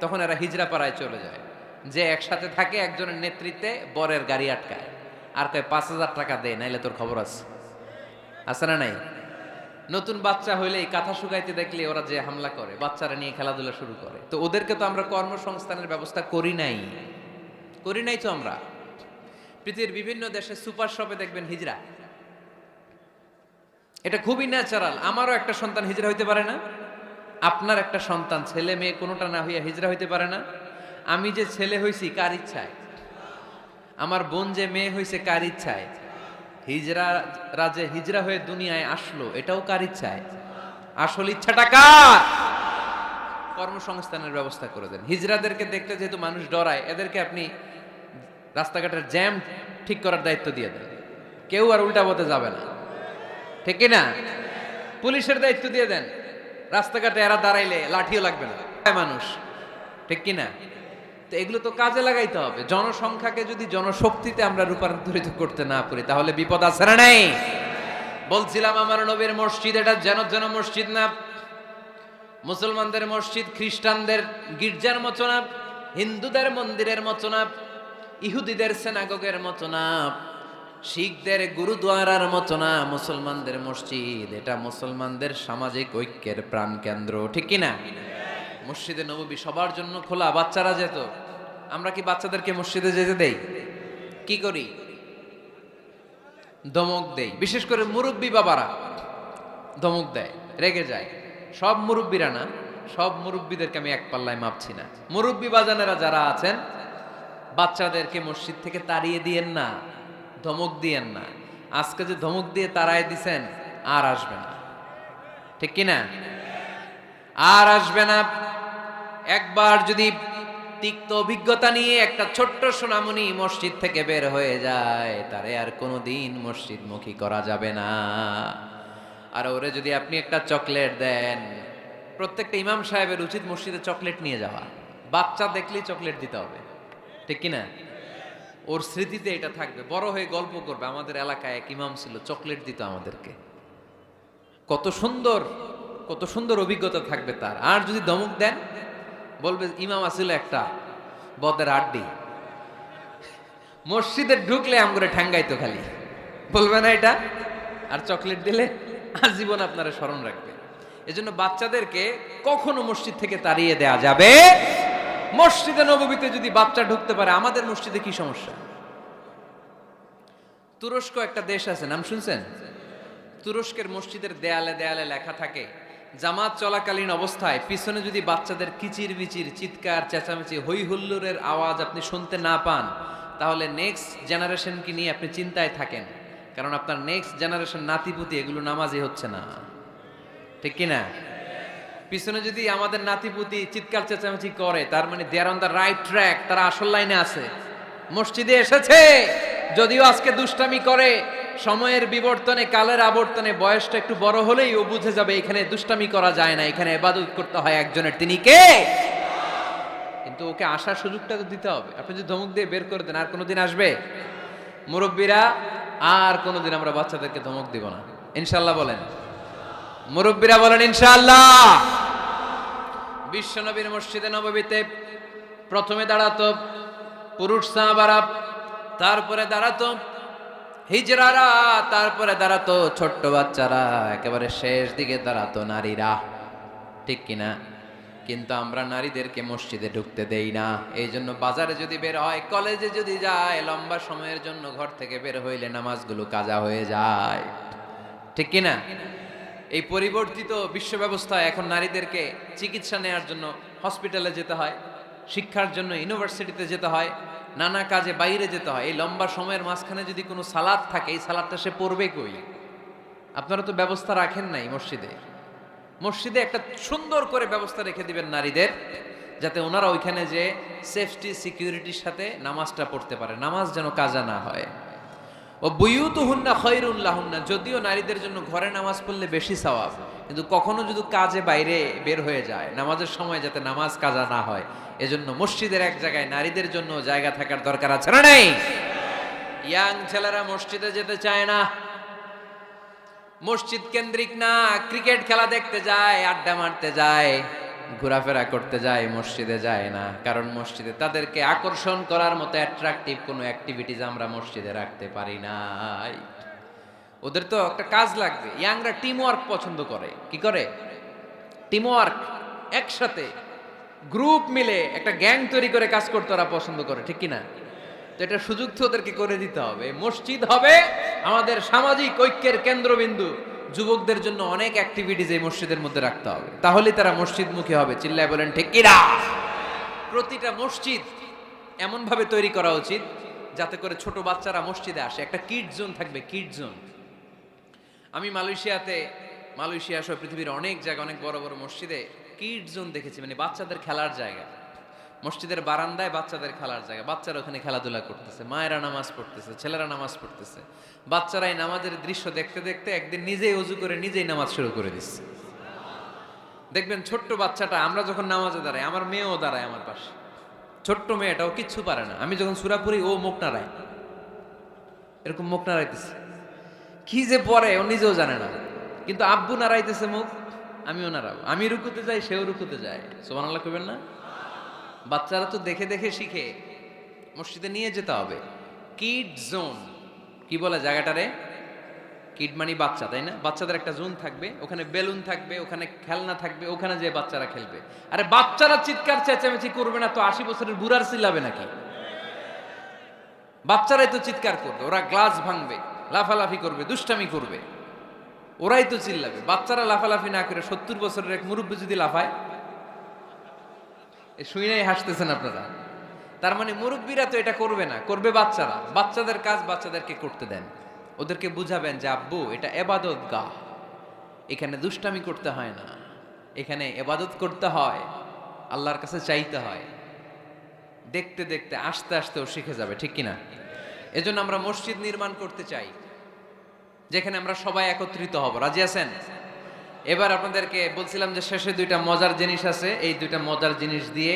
তখন এরা হিজরা পাড়ায় চলে যায়। যে একসাথে থাকে, একজনের নেতৃত্বে বরের গাড়ি আটকায়, আর কয় 5,000 টাকা দে, নাইলে তোর খবর আছে। আছে না নাই? নতুন বাচ্চা হইলে কাঁথা শুকাইতে দেখলে ওরা যে হামলা করে, বাচ্চারা নিয়ে খেলাধুলা শুরু করে। তো ওদেরকে তো আমরা কর্মসংস্থানের ব্যবস্থা করি নাই তো আমরা। পৃথিবীর বিভিন্ন দেশে সুপার শপে দেখবেন হিজরা। এটা খুবই ন্যাচারাল। আমারও একটা সন্তান হিজরা হইতে পারে না? আপনার একটা সন্তান, ছেলে মেয়ে কোনোটা না হইয়া হিজরা হইতে পারে না? আমি যে ছেলে হইছি কার ইচ্ছায়? আমার বোন যে মেয়ে হইছে কার ইচ্ছায়? হিজরা হয়ে দুনিয়ায় আসলো, এটাও কার ইচ্ছায়? আসল ইচ্ছাটা কার? কর্মসংস্থানের ব্যবস্থা করে দেন। হিজরাদেরকে দেখতে যেহেতু মানুষ ডরায়, এদেরকে আপনি রাস্তাঘাটের জ্যাম ঠিক করার দায়িত্ব দিয়ে দেন, কেউ আর উল্টা পথে যাবে না, ঠিক না? পুলিশের দায়িত্ব দিয়ে দেন, রাস্তাঘাটে এরা দাঁড়াইলে লাঠিও লাগবে না মানুষ, ঠিক কিনা? তো এগুলো তো কাজে লাগাইতে হবে। জনসংখ্যাকে যদি জনশক্তিতে আমরা রূপান্তরিত করতে না পারি, তাহলে বিপদ আছে না নাই? বলছিলাম আমার নবীর মসজিদ এটা যেন মসজিদ না। মুসলমানদের মসজিদ খ্রিস্টানদের গির্জার মতো না, হিন্দুদের মন্দিরের মতো না, ইহুদিদের সিনাগগের মতো না, শিখদের গুরুদুয়ারার মতো না। মুসলমানদের মসজিদ এটা মুসলমানদের সামাজিক ঐক্যের প্রাণ কেন্দ্র, ঠিক কিনা? মসজিদে নববী সবার জন্য খোলা। বাচ্চারা যেত, আমরা কি বাচ্চাদেরকে মসজিদে যেতে দেই? কি করি? ধমক দেই। বিশেষ করে মুরব্বী বাবারা ধমক দেয়, রেগে যায়। সব মুরব্বীরা না, সব মুরব্বীদেরকে আমি এক পাল্লায় মাপছি না। মুরব্বী বাজানেরা যারা আছেন, বাচ্চাদেরকে মসজিদ থেকে তাড়িয়ে দিয়েন না, ধমক দিয়েন না। আজকে যে ধমক দিয়ে তাড়ায় দিছেন, আর আসবে না, ঠিক কিনা? আর আসবে না। একবার যদি তিক্ত অভিজ্ঞতা নিয়ে একটা ছোট্ট সোনামণি মসজিদ থেকে বের হয়ে যায়, তারে আর কোনোদিন মসজিদমুখী করা যাবে না। আর ওরে যদি আপনি একটা চকলেট দেন, প্রত্যেকটা ইমাম সাহেবের উচিত মসজিদে চকলেট নিয়ে যাওয়া। বাচ্চা দেখলেই চকলেট দিতে হবে, ঠিক কিনা? ওর স্মৃতিতে এটা থাকবে, বড় হয়ে গল্প করবে আমাদের এলাকায় এক ইমাম ছিল, চকলেট দিত আমাদেরকে। কত সুন্দর, কত সুন্দর অভিজ্ঞতা থাকবে তার। আর যদি ধমক দেন, বলবে ইমাম আসলে একটা বদের আড্ডি, মসজিদে ঢুকলে আম করে ঠ্যাঙ্গাইতো খালি, বলবে না এটা? আর চকলেট দিলে আজীবন আপনারা স্মরণ রাখবে। এজন্য বাচ্চাদেরকে কখনো মসজিদ থেকে তাড়িয়ে দেয়া যাবে। মসজিদে নববীতে যদি বাচ্চা ঢুকতে পারে, আমাদের মসজিদে কি সমস্যা? তুরস্ক একটা দেশ আছে, নাম শুনছেন? তুরস্কের মসজিদের দেয়ালে দেয়ালে লেখা থাকে, জামাত চলাকালীন অবস্থায় পিছনে যদি বাচ্চাদের কিচির বিচির চিৎকার চেঁচামেচি হই হুল্লোড়ের আওয়াজ আপনি শুনতে না পান, তাহলে নেক্সট জেনারেশনকে নিয়ে আপনি চিন্তায় থাকেন, কারণ আপনার নেক্সট জেনারেশন নাতিপুতি এগুলো নামাজই হচ্ছে না, ঠিক কিনা? পিছনে যদি আমাদের নাতিপুতি চিৎকার চেঁচামেচি করে, তার মানে দে আর অন দ্য রাইট ট্র্যাক, তারা আসল লাইনে আছে, মসজিদে এসেছে। যদিও আজকে দুষ্টামি করে, সময়ের বিবর্তনে কালের আবর্তনে বয়সটা একটু বড় হলেই ও বুঝে যাবে এখানে দুষ্টামি করা যায় না, এখানে ইবাদত করতে হয় একজনের, তিনি কে? কিন্তু ওকে আসার সুযোগটা তো দিতে হবে। আপনি যদি ধমক দিয়ে বের করে দেন, আর কোনোদিন আসবে? মুরব্বীরা, আর কোনোদিন আমরা বাচ্চাদেরকে ধমক দিব না, ইনশাআল্লাহ বলেন। মুরব্বীরা বলেন ইনশাআল্লাহ। বিশ্বনবীর মসজিদে নববীতে প্রথমে দাঁড়াতো পুরুষ সাহাবারা, তারপরে দাঁড়াতো হিজড়ারা, তারপরে দাঁড়াতো ছোট্ট বাচ্চারা, একেবারে শেষ দিকে দাঁড়াতো নারীরা, ঠিক কিনা? কিন্তু আমরা নারীদেরকে মসজিদে ঢুকতে দেই না। এই জন্য বাজারে যদি বের হয়, কলেজে যদি যায়, লম্বা সময়ের জন্য ঘর থেকে বের হইলে নামাজগুলো কাজা হয়ে যায়, ঠিক কিনা? এই পরিবর্তিত বিশ্ব ব্যবস্থায় এখন নারীদেরকে চিকিৎসা নেওয়ার জন্য হসপিটালে যেতে হয়, শিক্ষার জন্য ইউনিভার্সিটিতে যেতে হয়, নানা কাজে বাইরে যেতে হয়। এই লম্বা সময়ের মাঝখানে যদি কোনো সালাত থাকে, এই সালাতটা সে পড়বে কই? আপনারা তো ব্যবস্থা রাখেন নাই মসজিদে। মসজিদে একটা সুন্দর করে ব্যবস্থা রেখে দিবেন নারীদের, যাতে ওনারা ওইখানে যে সেফটি সিকিউরিটির সাথে নামাজটা পড়তে পারে, নামাজ যেন কাজা না হয়। ও বুয়ুতুহুন্না খায়রুল লাহুন্না, যদিও নারীদের জন্য ঘরে নামাজ পড়লে বেশি সওয়াব, কিন্তু কখনো যদি কাজে বাইরে বের হয়ে যায়, নামাজের সময় যাতে নামাজ কাজা না হয়, এজন্য মসজিদের এক জায়গায় নারীদের জন্য জায়গা থাকার দরকার আছে না নাই? ইয়াং ছেলেরা মসজিদে যেতে চায় না, মসজিদ কেন্দ্রিক না, ক্রিকেট খেলা দেখতে যায়, আড্ডা মারতে যায়, ঘোরাফেরা করতে যায়, মসজিদে যায় না। কারণ মসজিদে তাদেরকে আকর্ষণ করার মতো অ্যাট্রাকটিভ কোনো অ্যাক্টিভিটিস আমরা মসজিদে রাখতে পারি নাই। ওদের তো একটা কাজ লাগবে। ইয়াংরা টিম ওয়ার্ক পছন্দ করে। কি করে? টিম ওয়ার্ক, একসাথে গ্রুপ মিলে একটা গ্যাং তৈরি করে কাজ করতে ওরা পছন্দ করে, ঠিক কিনা? তো এটা সুযোগ তো ওদেরকে করে দিতে হবে। মসজিদ হবে আমাদের সামাজিক ঐক্যের কেন্দ্রবিন্দু। যুবকদের জন্য অনেক অ্যাক্টিভিটিস এই মসজিদের মধ্যে রাখতে হবে, তাহলে তারা মসজিদমুখী হবে। চিল্লায় বলেন ঠিক কিনা? প্রতিটা মসজিদ এমন ভাবে তৈরি করা উচিত যাতে করে ছোট বাচ্চারা মসজিদে আসে। একটা কিড জোন থাকবে, কিড জোন। আমি মালয়েশিয়া সহ পৃথিবীর অনেক জায়গায় অনেক বড় বড় মসজিদে কিড জোন দেখেছি, মানে বাচ্চাদের খেলার জায়গা। মসজিদের বারান্দায় বাচ্চাদের খেলার জায়গা, বাচ্চারা ওখানে খেলাধুলা করতেছে, মায়েরা নামাজ পড়তেছে, ছেলেরা নামাজ পড়তেছে। বাচ্চারা এই নামাজের দৃশ্য দেখতে দেখতে একদিন নিজেই ওযু করে নিজেই নামাজ শুরু করে দিচ্ছে। দেখবেন ছোট্ট বাচ্চাটা, আমরা যখন নামাজে দাঁড়াই, আমার মেয়েও দাঁড়ায় আমার পাশে, ছোট্ট মেয়েটাও কিচ্ছু পারে না, আমি যখন সূরা পড়ি ও মুখ নাড়ায়, এরকম মুখ নাড়াইতেছে, কি যে পড়ে ও নিজেও জানে না, কিন্তু আব্বু নাড়াইতেছে মুখ, আমিও নাড়াবো। আমি রুকুতে যাই, সেও রুকুতে যায়। সুবহানাল্লাহ কইবেন না? বাচ্চারা তো দেখে দেখে শিখে। মসজিদে নিয়ে যেতে হবে। কিড জোন, কি বলে জায়গাটারে? কিড মানে বাচ্চা, তাই না? বাচ্চাদের একটা জোন থাকবে, ওখানে বেলুন থাকবে, ওখানে খেলনা থাকবে, ওখানে যে বাচ্চারা খেলবে। আরে বাচ্চারা চিৎকার চেঁচামেচি করবে না তো 80 বছরের বুড়ার চিল্লাবে নাকি? বাচ্চারাই তো চিৎকার করবে, ওরা গ্লাস ভাঙবে, লাফালাফি করবে, দুষ্টামি করবে, ওরাই তো চিল্লাবে। বাচ্চারা লাফালাফি না করে 70 বছরের এক মুরব্বী যদি লাফায়, শুনেই হাসতেছেন আপনারা। তার মানে মুরব্বীরা তো এটা করবে না, করবে বাচ্চারা। বাচ্চাদের কাজ বাচ্চাদেরকে করতে দেন, ওদেরকে বুঝাবেন যে আব্বু এটা ইবাদত গাহ, এখানে দুষ্টামি করতে হয় না, এখানে ইবাদত করতে হয়, আল্লাহর কাছে চাইতে হয়। দেখতে দেখতে আস্তে আস্তে ও শিখে যাবে, ঠিক কিনা? এজন্য আমরা মসজিদ নির্মাণ করতে চাই যেখানে আমরা সবাই একত্রিত হব। রাজি আছেন? এবার আপনাদেরকে বলছিলাম যে শেষে দুইটা মজার জিনিস আছে, এই দুইটা মজার জিনিস দিয়ে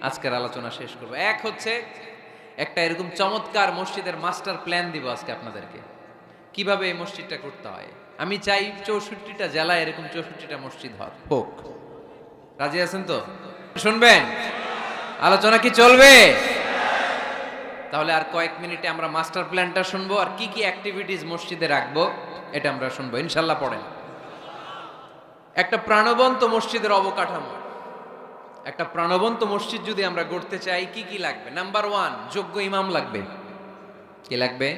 আজকের আলোচনা শেষ করব। এক হচ্ছে একটা এরকম চমৎকার মসজিদের মাস্টার প্ল্যান দিব আজকে আপনাদেরকে, কিভাবে এই মসজিদটা করতে হয়। আমি চাই 64টা জেলায় এরকম 64টা মসজিদ হোক। রাজি আছেন তো? শুনবেন? আলোচনা কি চলবে? তাহলে আর কয়েক মিনিটে আমরা মাস্টার প্ল্যানটা শুনবো, আর কি কি অ্যাক্টিভিটিস মসজিদে রাখবো এটা আমরা শুনবো ইনশাল্লাহ। পড়েন। একটা প্রাণবন্ত মসজিদের অবকাঠামো, একটা প্রাণবন্ত মসজিদ যদি আমরা গড়তে চাই কি কি লাগবে? নাম্বার 1, যোগ্য ইমাম লাগবে। কি লাগবে?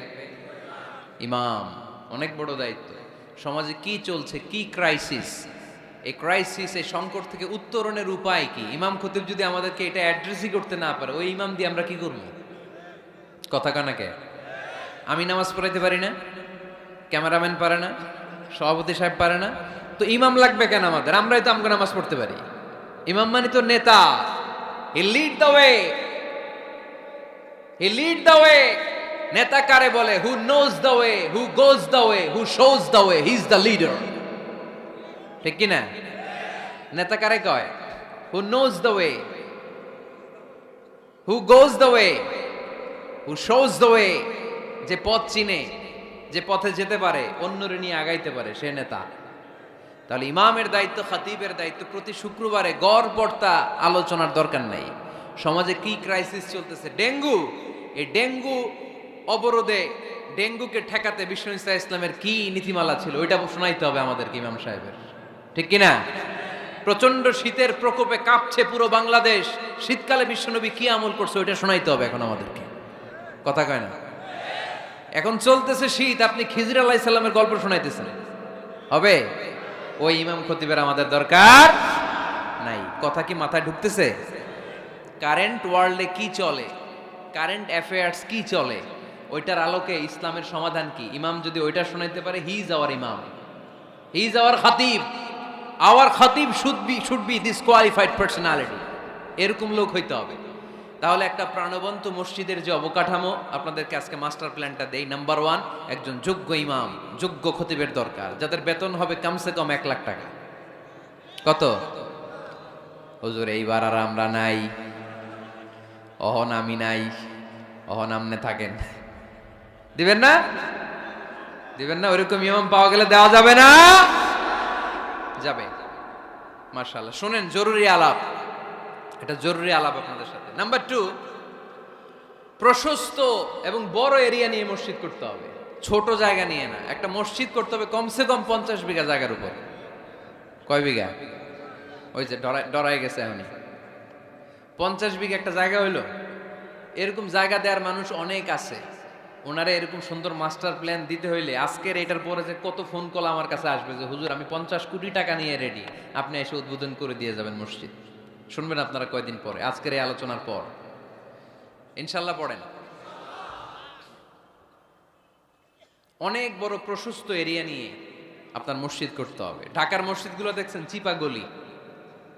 ইমাম। অনেক বড় দায়িত্ব। সমাজে কি চলছে, কি ক্রাইসিস, এই ক্রাইসিস, এই সংকট থেকে উত্তরণের উপায় কি? ইমাম খতিব যদি আমাদেরকে এটা অ্যাড্রেসই করতে না পারে, ওই ইমাম দিয়ে আমরা কি করব? কথা কানাকে? আমি নামাজ পড়াইতে পারি না, ক্যামেরাম্যান পারে না, সভাপতি সাহেব পারে না, তো ইমাম লাগবে কেন আমাদের? আমরাই তো আমাকে নামাজ পড়তে পারি। ইমাম মানে তো নেতা। He lead the way, he lead the way. নেতা কারে বলে? Who knows the way, who goes the way, who shows the way, he is the leader. ঠিক কি না? নেতা কারে কয়? Who knows the way, who goes the way, who shows the way. যে পথ চিনে, যে পথে যেতে পারে, অন্যরে নিয়ে আগাইতে পারে, সে নেতা। তাহলে ইমামের দায়িত্ব, খতিবের দায়িত্ব প্রতি শুক্রবারে গড় পড়তা আলোচনার দরকার নাই। সমাজে কি ক্রাইসিস চলতেছে, ডেঙ্গু, এই ডেঙ্গু অবরোধে, ডেঙ্গুকে ঠেকাতে বিষ্ণু ইসলামের কি নীতিমালা ছিল, ওইটা শোনাইতে হবে আমাদেরকে ইমাম সাহেবের। ঠিক কিনা? প্রচন্ড শীতের প্রকোপে কাঁপছে পুরো বাংলাদেশ, শীতকালে বিশ্বনবী কি আমল করছে ওইটা শোনাইতে হবে এখন আমাদেরকে। কথা কয় না? এখন চলতেছে শীত, আপনি খিজির আলাইহিস সালামের গল্প শোনাইতেছেন, হবে? ওই ইমাম খতিবের আমাদের দরকার নাই। কথা কি মাথায় ঢুকতেছে? কারেন্ট ওয়ার্ল্ডে কি চলে, কারেন্ট অ্যাফেয়ার্স কি চলে, ওইটার আলোকে ইসলামের সমাধান কি, ইমাম যদি ওইটা শোনাইতে পারে, হি ইজ আওয়ার ইমাম, হি ইজ আওয়ার খতিব। আওয়ার খতিব should be this qualified personality. এরকম লোক হইতে হবে। তাহলে একটা প্রাণবন্ত মসজিদের যে অবকাঠামো, আপনাদেরকে আজকে মাস্টার প্ল্যানটা দেই। নাম্বার 1, একজন যোগ্য ইমাম, যোগ্য খতিবের দরকার, যাদের বেতন হবে কমসে কম 1 লাখ টাকা। কত? হুজুর এইবার আর আমরা নাই, অহন আমি নাই, অহন আমনে থাকেন। দিবেন না? দিবেন না? ওইরকম ইমাম পাওয়া গেলে দেওয়া যাবে না? যাবে। মাশাআল্লাহ। শুনেন, জরুরি আলাপ, এটা জরুরি আলাপ আপনাদের সাথে। নাম্বার 2, প্রশস্ত এবং বড় এরিয়া নিয়ে মসজিদ করতে হবে, ছোট জায়গা নিয়ে না। একটা মসজিদ করতে হবে কমসে কম 50 বিঘা জায়গার উপর। কয় বিঘা? ওই যে ডরাই গেছে এখনই। 50 বিঘা একটা জায়গা হইলো। এরকম জায়গা দেওয়ার মানুষ অনেক আছে। ওনারা এরকম সুন্দর মাস্টার প্ল্যান দিতে হইলে আজকের এটার পরে যে কত ফোন কল আমার কাছে আসবে যে হুজুর আমি 50 কোটি টাকা নিয়ে রেডি, আপনি এসে উদ্বোধন করে দিয়ে যাবেন মসজিদ। শুনবেন আপনারা কয়দিন পরে, আজকের এই আলোচনার পর ইনশাল্লাহ। পড়েন। অনেক বড় প্রশস্ত এরিয়া নিয়ে আপনার মসজিদ করতে হবে। ঢাকার মসজিদগুলো দেখছেন চিপা গলি,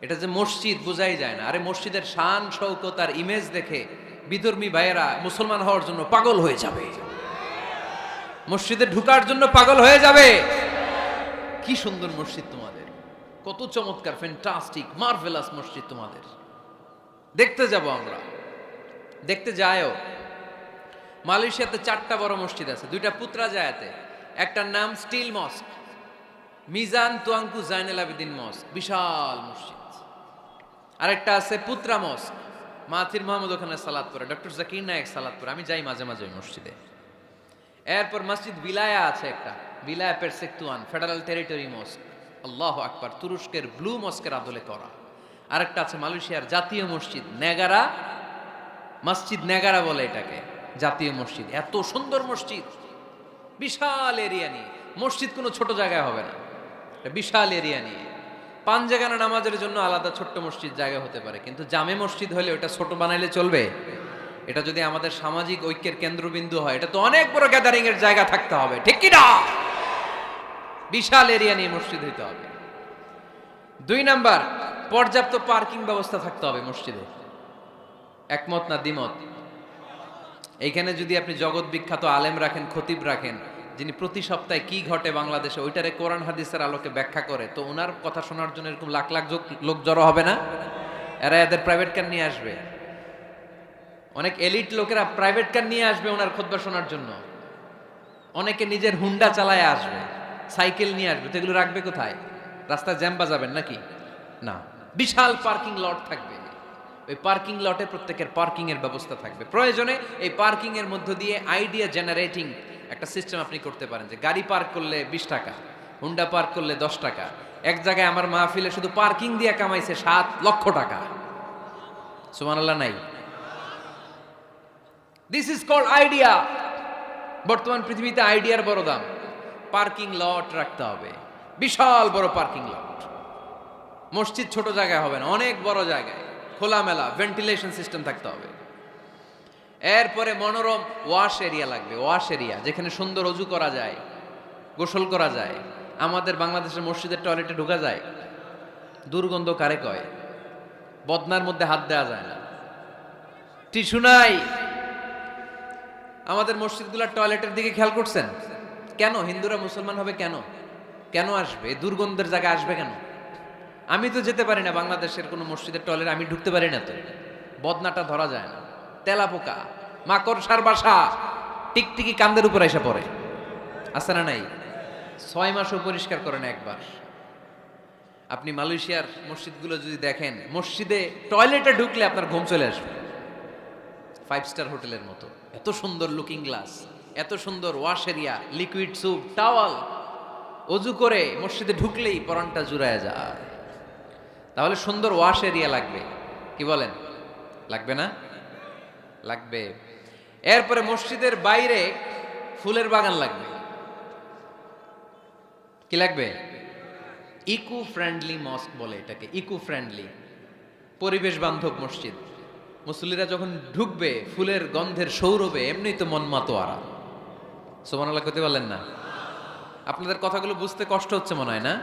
এটা যে মসজিদ বোঝাই যায় না। আরে মসজিদের শান শৌকত আর ইমেজ দেখে বিধর্মী ভাইয়েরা মুসলমান হওয়ার জন্য পাগল হয়ে যাবে, মসজিদে ঢুকার জন্য পাগল হয়ে যাবে। কি সুন্দর মসজিদ তোমাদের, কত চমৎকার, ফ্যান্টাস্টিক, মার্ভেলাস মসজিদ তোমাদের। দেখতে যাব আমরা, দেখতে যায়ও। মালয়েশিয়াতে 4টা বড় মসজিদ আছে, 2টা পুত্রাজায়াতে। একটার নাম স্টিল মস্ক, মিজান তুয়াঙ্কু জাইনুল আবেদিন মস্ক, বিশাল মসজিদ। আরেকটা আছে পুত্রা মস্ক, মাহাথির মোহাম্মদ ওখানে সালাত পড়ে, ডক্টর জাকির নায়েক সালাত পড়ে, আমি যাই মাঝে মাঝে ওই মসজিদে। এরপর মসজিদ বিলায়া আছে একটা, বিলায়া পেরসেকতুয়ান ফেডারেল টেরিটরি মস্ক, আল্লাহু আকবার, তুরস্কের ব্লু মস্কের আদলে করা। আরেকটা আছে মালয়েশিয়ার জাতীয় মসজিদ নেগারা, মসজিদ নেগারা বলে এটাকে, জাতীয় মসজিদ। এত সুন্দর মসজিদ, বিশাল এরিয়া নিয়ে। মসজিদ কোনো ছোট জায়গায় হবে না, বিশাল এরিয়া নিয়ে। 5 জায়গা নামাজের জন্য আলাদা ছোট্ট মসজিদ জায়গা হতে পারে, কিন্তু জামে মসজিদ হলে ওটা ছোট বানাইলে চলবে? এটা যদি আমাদের সামাজিক ঐক্যের কেন্দ্রবিন্দু হয়, এটা তো অনেক বড় গ্যাদারিং এর জায়গা থাকতে হবে, ঠিক কি না? বিশাল এরিয়া নিয়ে মসজিদ হইতে হবে। 2 নাম্বার, পর্যাপ্ত পার্কিং ব্যবস্থা থাকতে হবে মসজিদে। একমত না দ্বিমত? এইখানে যদি আপনি জগৎ বিখ্যাত আলেম রাখেন, খতিব রাখেন, যিনি প্রতি সপ্তাহে কি ঘটে বাংলাদেশে ওইটারে কোরআন হাদিসের আলোকে ব্যাখ্যা করে, তো ওনার কথা শোনার জন্য এরকম লাখ লাখ লোক জড়ো হবে না? এরা এদের প্রাইভেট কার নিয়ে আসবে, অনেক এলিট লোকেরা প্রাইভেট কার নিয়ে আসবে ওনার খুতবা শোনার জন্য। অনেকে নিজের হুন্ডা চালায় আসবে, সাইকেল নিয়ে আসবে। তো এগুলো রাখবে কোথায়? রাস্তায় জ্যাম বাজাবেন নাকি? না, বিশাল পার্কিং লট থাকবে। ওই পার্কিং লটে প্রত্যেকের পার্কিং এর ব্যবস্থা থাকবে। প্রয়োজনে এই পার্কিং এর মধ্য দিয়ে আইডিয়া জেনারেটিং একটা সিস্টেম আপনি করতে পারেন, যে গাড়ি পার্ক করলে 20 টাকা, হুন্ডা পার্ক করলে 10 টাকা। এক জায়গায় আমার মাহফিলে শুধু পার্কিং দিয়ে কামাইছে 7 লক্ষ টাকা। সুবহানাল্লাহ নাই? This is called idea. বর্তমান পৃথিবীতে আইডিয়ার বড় দাম। পার্কিং লট রাখতে হবে, বিশাল বড় পার্কিং লট। মসজিদ ছোট জায়গায় হবে না, অনেক বড় জায়গায় খোলামেলা ভেন্টিলেশন সিস্টেম থাকতে হবে। এরপরে মনোরম ওয়াশ এরিয়া লাগবে, ওয়াশ এরিয়া যেখানে সুন্দর অজু করা যায়, গোসল করা যায়। আমাদের বাংলাদেশের মসজিদের টয়লেটে ঢোকা যায়, দুর্গন্ধ কারে কয়? বদনার মধ্যে হাত দেওয়া যায় না, টিস্যু নাই। আমাদের মসজিদগুলোর টয়লেটের দিকে খেয়াল করছেন? কেন হিন্দুরা মুসলমান হবে? কেন কেন আসবে? দুর্গন্ধের জায়গায় আসবে কেন? আমি তো যেতে পারি না বাংলাদেশের কোনো মসজিদের টয়লেট, আমি ঢুকতে পারি না। তো বদনাটা ধরা যায় না, তেলাপোকা, মাকড়সার বাসা, টিকটিকি কান্দের উপর এসে পড়ে। আছে না নাই? 6 মাসও পরিষ্কার করে না একবার। আপনি মালয়েশিয়ার মসজিদগুলো যদি দেখেন, মসজিদে টয়লেটে ঢুকলে আপনার ঘুম চলে আসবে, 5 স্টার হোটেলের মতো। এত সুন্দর লুকিং গ্লাস, এত সুন্দর wash area, liquid soup, towel. অজু করে মসজিদে ঢুকলেই পরানটা জুড়ায় যায়। তাহলে সুন্দর ওয়াশ এরিয়া লাগবে, কি বলেন? লাগবে না? লাগবে। এরপরে মসজিদের বাইরে ফুলের বাগান লাগবে। কি লাগবে? ইকো ফ্রেন্ডলি মস্ক বলে এটাকে, ইকো ফ্রেন্ডলি, পরিবেশ বান্ধব মসজিদ। মুসল্লিরা যখন ঢুকবে ফুলের গন্ধের সৌরভে এমনি তো মন মাতোয়ারা। সুবহানাল্লাহ করতে পারলেন না? আপনাদের কথাগুলো বুঝতে কষ্ট হচ্ছে মনে হয় না?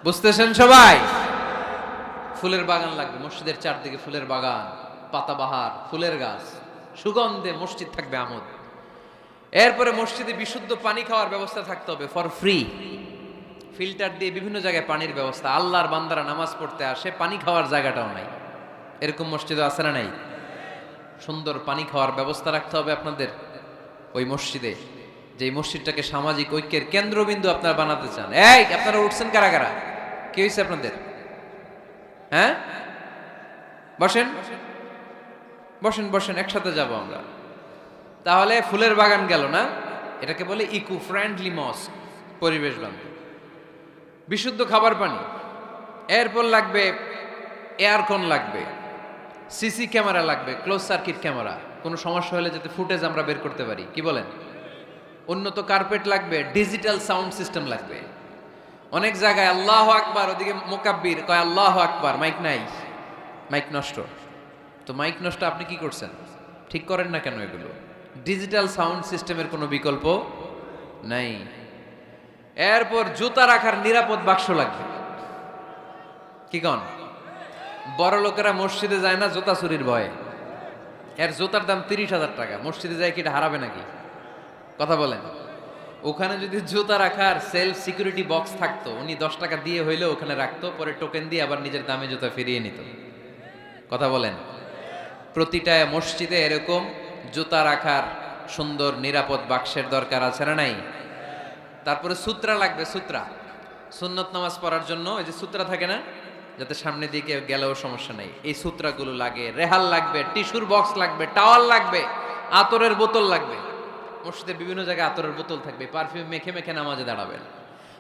বুঝতেছেন সবাই? ফুলের বাগান লাগবে মসজিদের চারদিকে, ফুলের বাগান, পাতাবাহার, ফুলের গাছ, সুগন্ধে মসজিদ থাকবে আমোদ। এরপরে মসজিদে বিশুদ্ধ পানি খাওয়ার ব্যবস্থা থাকতে হবে, ফর ফ্রি। ফিল্টার দিয়ে বিভিন্ন জায়গায় পানির ব্যবস্থা। আল্লাহর বান্দারা নামাজ পড়তে আসে, পানি খাওয়ার জায়গাটাও নাই। এরকম মসজিদও আছে না নাই? সুন্দর পানি খাওয়ার ব্যবস্থা রাখতে হবে আপনাদের ওই মসজিদে, যে মসজিদটাকে সামাজিক ঐক্যের কেন্দ্রবিন্দু আপনারা বানাতে চান। এই আপনারা উঠছেন কারা কারা? কি হয়েছে আপনাদের? হ্যাঁ, বসেন বসেন বসেন, একসাথে যাব আমরা। তাহলে ফুলের বাগান গেল না, এটাকে বলে ইকো ফ্রেন্ডলি মস্ক, পরিবেশ বান্ধব। বিশুদ্ধ খাবার পানি। এরপর লাগবে এয়ারকন লাগবে, সিসি ক্যামেরা লাগবে, ক্লোজ সার্কিট ক্যামেরা, কোনো সমস্যা হলে যাতে ফুটেজ আমরা বের করতে পারি। কি বলেন? উন্নত কার্পেট লাগবে, ডিজিটাল সাউন্ড সিস্টেম লাগবে। অনেক জায়গায় আল্লাহ আকবার, ওদিকে মোকাব্বির কয় আল্লাহ আকবার, মাইক নাই, মাইক নষ্ট। তো মাইক নষ্ট, আপনি কি করছেন? ঠিক করেন না কেন? এগুলো ডিজিটাল সাউন্ড সিস্টেমের কোনো বিকল্প নাই। এরপর জুতা রাখার নিরাপদ বাক্স লাগবে। কি কন? বড় লোকেরা মসজিদে যায় না জুতা চুরির ভয়ে। এর জুতার দাম 30,000 টাকা। মসজিদে যায় কি এটা হারাবে নাকি? কথা বলেন। ওখানে যদি জুতা রাখার সেলফ সিকিউরিটি বক্স থাকতো, উনি 10 টাকা দিয়ে হইলে ওখানে রাখতো, পরে টোকেন দিয়ে আবার নিজের দামে জুতা ফিরিয়ে নিত। কথা বলেন। প্রতিটা মসজিদে এরকম জুতা রাখার সুন্দর নিরাপদ বাক্সের দরকার আছে না নাই? তারপরে সূত্রা লাগবে, সূত্রা। সুন্নত নামাজ পড়ার জন্য ওই যে সূত্রা থাকে না, যাতে সামনে দিকে গেলেও সমস্যা নাই, এই সূত্রাগুলো লাগে। রেহাল লাগবে, টিস্যুর বক্স লাগবে, টাওয়াল লাগবে, আতরের বোতল লাগবে। মসজিদের বিভিন্ন জায়গায় আতরের বোতল থাকবে, পারফিউম মেখে মেখে নামাজে দাঁড়াবেন।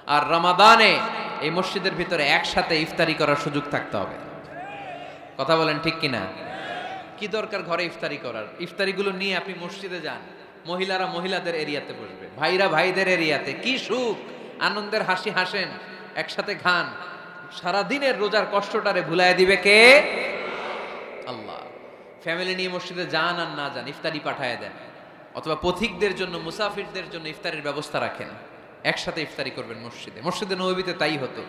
আর রমাদানে এই মসজিদের ভিতরে একসাথে ইফতারি করার সুযোগ থাকতে হবে। কথা বলেন ঠিক কিনা? কি দরকার ঘরে ইফতারি করার? ইফতারিগুলো নিয়ে আপনি মসজিদে যান, মহিলারা মহিলাদের এরিয়াতে বসবে, ভাইরা ভাইদের এরিয়াতে। কি সুখ, আনন্দের হাসি হাসেন, একসাথে খান। সারাদিনের রোজার কষ্টটারে ভুলায় দিবে কে? আল্লাহ। ফ্যামিলি নিয়ে মসজিদে যান আর না যান, ইফতারি পাঠায় দেন, অথবা পথিকদের জন্য, মুসাফিরদের জন্য ইফতারের ব্যবস্থা রাখেন। একসাথে ইফতারি করবেন মসজিদে। মসজিদে নববীতে তাই হতো।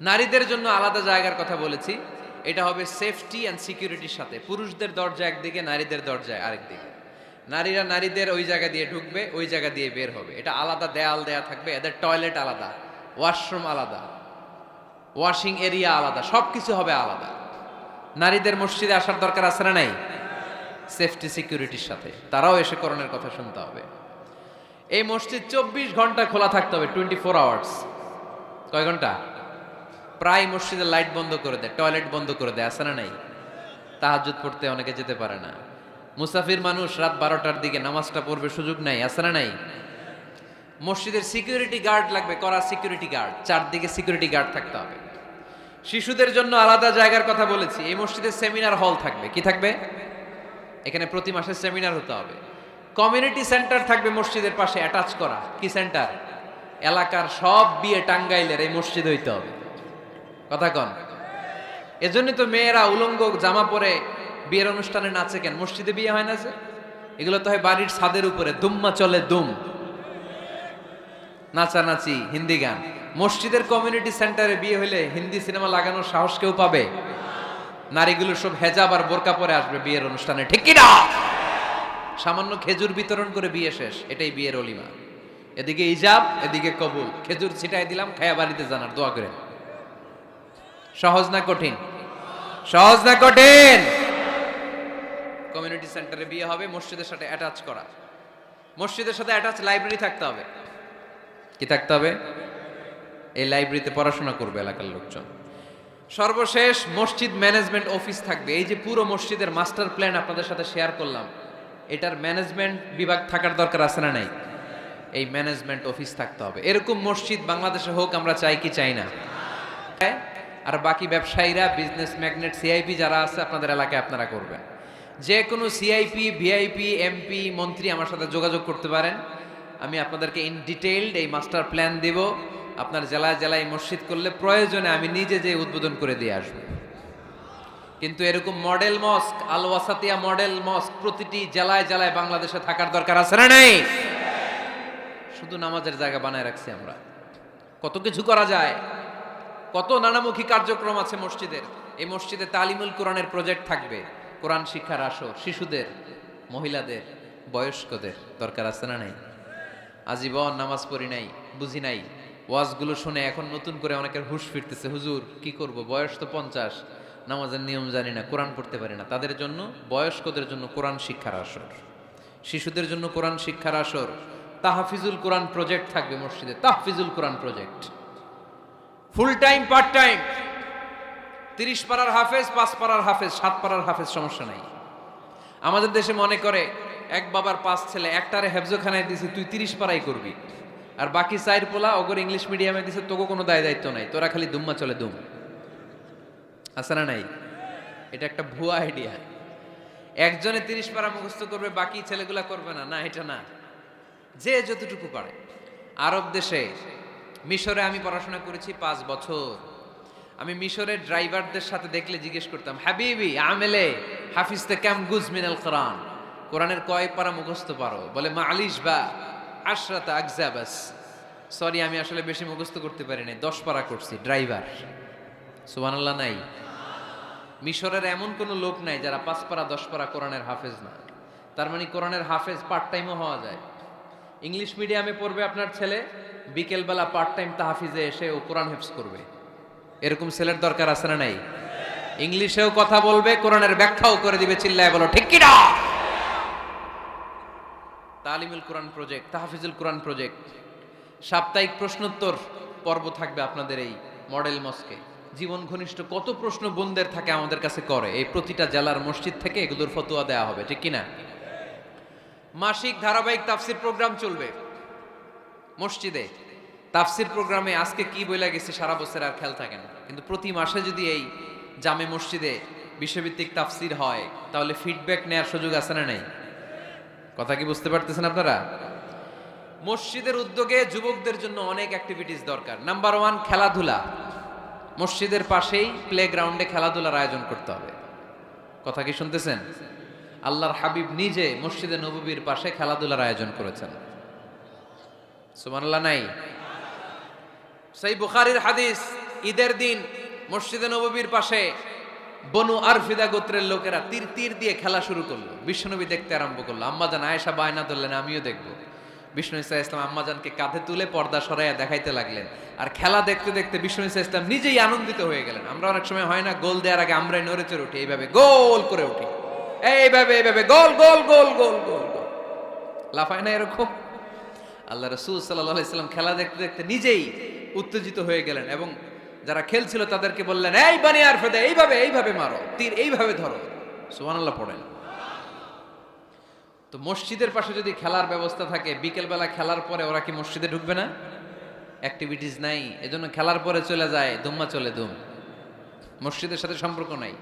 নারীদের জন্য আলাদা জায়গার কথা বলেছি। এটা হবে সেফটি অ্যান্ড সিকিউরিটির সাথে। পুরুষদের দরজা একদিকে, নারীদের দরজা আরেকদিকে। নারীরা নারীদের ওই জায়গা দিয়ে ঢুকবে, ওই জায়গা দিয়ে বের হবে। এটা আলাদা দেয়াল দেয়া থাকবে, এদের টয়লেট আলাদা, ওয়াশরুম আলাদা, ওয়াশিং এরিয়া আলাদা, সব কিছু হবে আলাদা। নারীদের মসজিদে আসার দরকার আছে না নাই? সেফটি সিকিউরিটির সাথে তারাও এসে কোরআনের কথা শুনতে হবে। এই মসজিদ 24 ঘন্টা খোলা থাকতে হবে, 24 আওয়ার্স। কয় ঘন্টা? প্রায় মসজিদের লাইট বন্ধ করে দেয়, টয়লেট বন্ধ করে দেয়, আছে না নাই? তাহাজ্জুদ পড়তে অনেকে যেতে পারে না। মুসাফির মানুষ রাত 12টার দিকে নামাজটা পড়বে, সুযোগ নাই, আছে না নাই? মসজিদের সিকিউরিটি গার্ড লাগবে, করা সিকিউরিটি গার্ড, চারদিকে সিকিউরিটি গার্ড থাকতে হবে। শিশুদের জন্য আলাদা জায়গার কথা বলেছি। এই মসজিদে সেমিনার হল থাকবে। কি থাকবে? এখানে প্রতি মাসে সেমিনার হতে হবে। কমিউনিটি সেন্টার থাকবে মসজিদের পাশে অ্যাটাচ করা। কি সেন্টার? এলাকার সব বিয়ে টাঙ্গাইলের এই মসজিদে হইতে হবে। কথা কন। এজন্য তো মেয়েরা উলঙ্গ জামা পরে বিয়ের অনুষ্ঠানে নাচে কেন? মসজিদে বিয়ে হয় না যে? এগুলো তো হয় বাড়ির ছাদের উপরে, দুম্মা চলে দুম, নাচানাচি, হিন্দি গান। মসজিদের কমিউনিটি সেন্টারে বিয়ে হইলে হিন্দি সিনেমা লাগানোর সাহস কেউ পাবে? নারীগুলো সব হেজাব আর বোরকা পরে আসবে বিয়ের অনুষ্ঠানে, ঠিক কি না? সামান্য খেজুর বিতরণ করে বিয়ে শেষ, এটাই বিয়ের অলিমা। এদিকে ইজাব, এদিকে কবুল। খেজুর ছিটাই দিলাম, খায়া বাড়িতে জানার দোয়া করেন। সহজ না কঠিন? সহজ না কঠিন? কমিউনিটি সেন্টারে বিয়ে হবে, মসজিদের সাথে অ্যাটাচ করা। মসজিদের সাথে অ্যাটাচ লাইব্রেরি থাকতে হবে। কি থাকতে হবে? এই লাইব্রেরিতে পড়াশোনা করবে এলাকার লোকজন। সর্বশেষ মসজিদ ম্যানেজমেন্ট অফিস থাকবে। এই যে পুরো মসজিদের মাস্টার প্ল্যান আপনাদের সাথে শেয়ার করলাম, এটার ম্যানেজমেন্ট বিভাগ থাকার দরকার আছে না নাই? এই ম্যানেজমেন্ট অফিস থাকতে হবে। এরকম মসজিদ বাংলাদেশে হোক, আমরা চাই কি চাই না? আর বাকি ব্যবসায়ীরা, বিজনেস ম্যাগনেট, সিআইপি যারা আছে আপনাদের এলাকায় আপনারা করবেন। যে কোনো সিআইপি, ভিআইপি, এমপি, মন্ত্রী আমার সাথে যোগাযোগ করতে পারেন। আমি আপনাদেরকে ইন ডিটেইলড এই মাস্টার প্ল্যান দিব। আপনার জেলায় জেলায় মসজিদ করলে প্রয়োজনে আমি নিজে যে উদ্বোধন করে দিয়ে আসবো। কিন্তু এরকম মডেল মস্ক, আল ওয়াসাতিয়া মডেল মস্ক প্রতিটি জেলায় জেলায় বাংলাদেশে থাকার দরকার আছে না নাই? শুধু নামাজের জায়গা বানায় রাখছি আমরা। কত কিছু করা যায়, কত নানামুখী কার্যক্রম আছে মসজিদের। এই মসজিদে তালিমুল কোরআনের প্রজেক্ট থাকবে, কোরআন শিক্ষার আসর, শিশুদের, মহিলাদের, বয়স্কদের দরকার আছে না নাই? আজীবন নামাজ পড়ি নাই, বুঝি নাই, ওয়াজগুলো শুনে এখন নতুন করে অনেকের হুঁশ ফিরতেছে, হুজুর কি করব, বয়স তো 50, নামাজের নিয়ম জানি না, কোরআন পড়তে পারি না। তাদের জন্য, বয়স্কদের জন্য কোরআন শিক্ষার আসর, শিশুদের জন্য কোরআন শিক্ষার আসর। তাহফিজুল কোরআন প্রজেক্ট থাকবে মসজিদে, তাহফিজুল কোরআন project, full time part time. 30 পারার হাফেজ, 5 পারার হাফেজ, 7 পারার হাফেজ, সমস্যা নাই। আমাদের দেশে মনে করে এক বাবার 5 ছেলে, একটারে হেফজোখানায় দিছে, তুই 30 পারাই করবি, আর বাকি 4 পোলা ওগর ইংলিশ মিডিয়ামে দিছে, তোকে কোনো দায় দায়িত্ব নাই, তোরা খালি দুম্মা চলে দুম। আছে না নাই? এটা একটা ভুয়া আইডিয়া। একজনে 30 পারা মুখস্থ করবে, বাকি ছেলেগুলা করবে না, না এটা না। যে যতটুকু পারে। আরব দেশে, মিশরে আমি পড়াশোনা করেছি 5 বছর। আমি মিশরের ড্রাইভারদের সাথে দেখলে জিজ্ঞেস করতাম, হাবিবি আমেলে হাফিজতে কাম গুজ মিনাল কোরআন, কোরআনের কয় পারা মুখস্থ পারো? বলে মালিশ বা আশরাতা আগজা বাস। সরি, আমি আসলে বেশি মুখস্থ করতে পারি নাই, 10 পারা করছি। ড্রাইভার, সুবহানাল্লাহ নাই? মিশরের এমন কোনো লোক নাই যারা 5 পারা 10 পারা কোরআনের হাফেজ না। তার মানে কোরআনের হাফেজ পার্ট টাইমও হওয়া যায়। ইংলিশ মিডিয়ামে পড়বে আপনার ছেলে, বিকেলবেলা পার্ট টাইম তাহফিজে এসে ও কোরআন হেফজ করবে। এরকম ছেলের দরকার আছে না নাই? ইংলিশেও কথা বলবে, কোরআনের ব্যাখ্যাও করে দিবে, চিল্লায় বলো ঠিক কি না? তালিমুল কোরআন প্রজেক্ট, তাহফিজুল কোরআন প্রজেক্ট। সাপ্তাহিক প্রশ্নোত্তর পর্ব থাকবে আপনাদের এই মডেল মস্কে। জীবন ঘনিষ্ঠ কত প্রশ্ন বোনদের থাকে আমাদের কাছে করে, এই প্রতিটা জেলার মসজিদ থেকে এগুলোর ফতোয়া দেওয়া হবে, ঠিক কিনা? মাসিক ধারাবাহিক তাফসির প্রোগ্রাম চলবে মসজিদে। তাফসির প্রোগ্রামে আজকে কি বইলা গেছে সারা বছর আর খেয়াল থাকে না, কিন্তু প্রতি মাসে যদি এই জামে মসজিদে বিশ্বভিত্তিক তাফসির হয়, তাহলে ফিডব্যাক নেওয়ার সুযোগ আছে না নাই? কথা কি বুঝতে পারতেছেন আপনারা? মসজিদের উদ্যোগে যুবকদের জন্য অনেক অ্যাক্টিভিটিস দরকার। নাম্বার 1, খেলাধুলা। মসজিদের পাশেই প্লে গ্রাউন্ডে খেলাধুলার আয়োজন করতে হবে। কথা কি শুনতেছেন? আল্লাহর হাবিব নিজে মসজিদে নববীর পাশে খেলাধুলার আয়োজন করেছেন। সুবহানাল্লাহ নাই? সেই বুখারীর হাদিস, ঈদের দিন মসজিদে নববীর পাশে বনু আরফিদা গোত্রের লোকেরা তীর তীর দিয়ে খেলা শুরু করলো। বিশ্বনবী দেখতে আরম্ভ করলো। আম্মাজান আয়েশা বায়না ধরলেন, আমিও দেখবো। বিষ্ণু ইসা ইসলাম আম্মাজানকে কাঁধে তুলে পর্দা সরাইয়া দেখাইতে লাগলেন। আর খেলা দেখতে দেখতে বিষ্ণু ইসা ইসলাম নিজেই আনন্দিত হয়ে গেলেন। আমরা অনেক সময় হয় না, গোল দেওয়ার আগে আমরাই নড়ে চড়ে উঠি, এইভাবে গোল করে উঠি, এইভাবে এইভাবে গোল গোল গোল গোল গোল গোল, লাফায় না এরকম। আল্লাহ রাসূল সাল্লাল্লাহু আলাইহি সাল্লাম খেলা দেখতে দেখতে নিজেই উত্তেজিত হয়ে গেলেন এবং যারা খেলছিল তাদেরকে বললেন, এই বানি আরফিদা, এইভাবে এইভাবে মারো, তীর এইভাবে ধরো। সুবহানাল্লাহ পড়েন। তো মসজিদের পাশে যদি খেলার ব্যবস্থা থাকে, বিকেল বেলা খেলার পরে ওরা কি মসজিদে ঢুকবে না? অ্যাক্টিভিটিস নাই, এজন্য খেলার পরে চলে যায়, দুম্মা চলে দুম, মসজিদের সাথে সম্পর্ক নাই।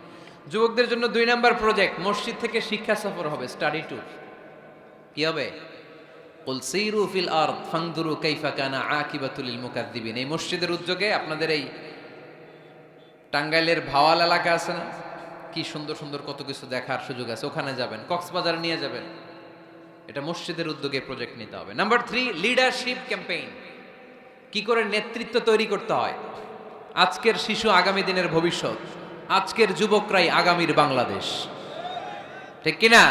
যুবকদের জন্য 2 নাম্বার প্রজেক্ট, মসজিদ থেকে শিক্ষা সফর হবে, স্টাডি ট্যুর। কি হবে? কুল সিরু ফিল আরদ ফানদুরু কাইফা কানা আকিবাতুল মুকাদ্দিবিন। এই মসজিদের উদ্যোগে আপনাদের এই টাঙ্গাইলের ভাওয়াল এলাকা আছে না, কি সুন্দর সুন্দর কত কিছু দেখার সুযোগ আছে, ওখানে যাবেন, কক্সবাজার নিয়ে যাবেন। এটা মসজিদের উদ্যোগে প্রজেক্ট নিতে হবে। Number 3, leadership campaign. কি করে নেতৃত্ব তৈরি করতে হয়। আজকের শিশু আগামী দিনের ভবিষ্যৎ, আজকের যুবকরাই আগামীর বাংলাদেশ, ঠিক কিনা?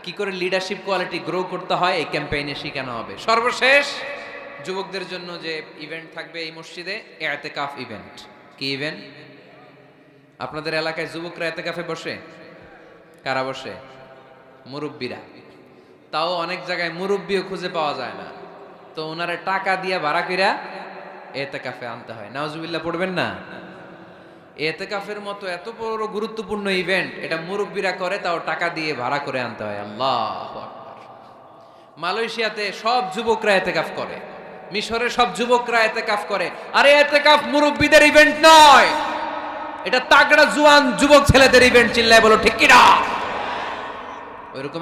কি করে লিডারশিপ কোয়ালিটি গ্রো করতে হয়, এই ক্যাম্পেইনে শেখানো হবে। সর্বশেষ যুবকদের জন্য যে ইভেন্ট থাকবে এই মসজিদে, ইতিকাফ ইভেন্ট। কি ইভেন্ট? আপনাদের এলাকায় যুবকরা ইতিকাফে বসে? কারা বসে? মুরব্বীরা। তাও অনেক জায়গায় মুরব্বীও খুঁজে পাওয়া যায় না, তো ওনারা টাকা দিয়ে ভাড়া কইরা ইতিকাফে আনতে হয়। নাউজুবিল্লাহ পড়বেন না? ইতিকাফের মতো এত বড় গুরুত্বপূর্ণ ইভেন্ট, এটা মুরব্বীরা করে, তাও টাকা দিয়ে ভাড়া করে আনতে হয়। আল্লাহু আকবার। মালয়েশিয়াতে সব যুবকরা ইতিকাফ করে, মিশরে সব যুবকরা ইতিকাফ করে। আরে ইতিকাফ মুরব্বীদের ইভেন্ট নয়, এটা তাগড়া জুয়ান যুবক ছেলেদের ইভেন্ট। চিল্লায় বলো ঠিক কিনা? ওইরকম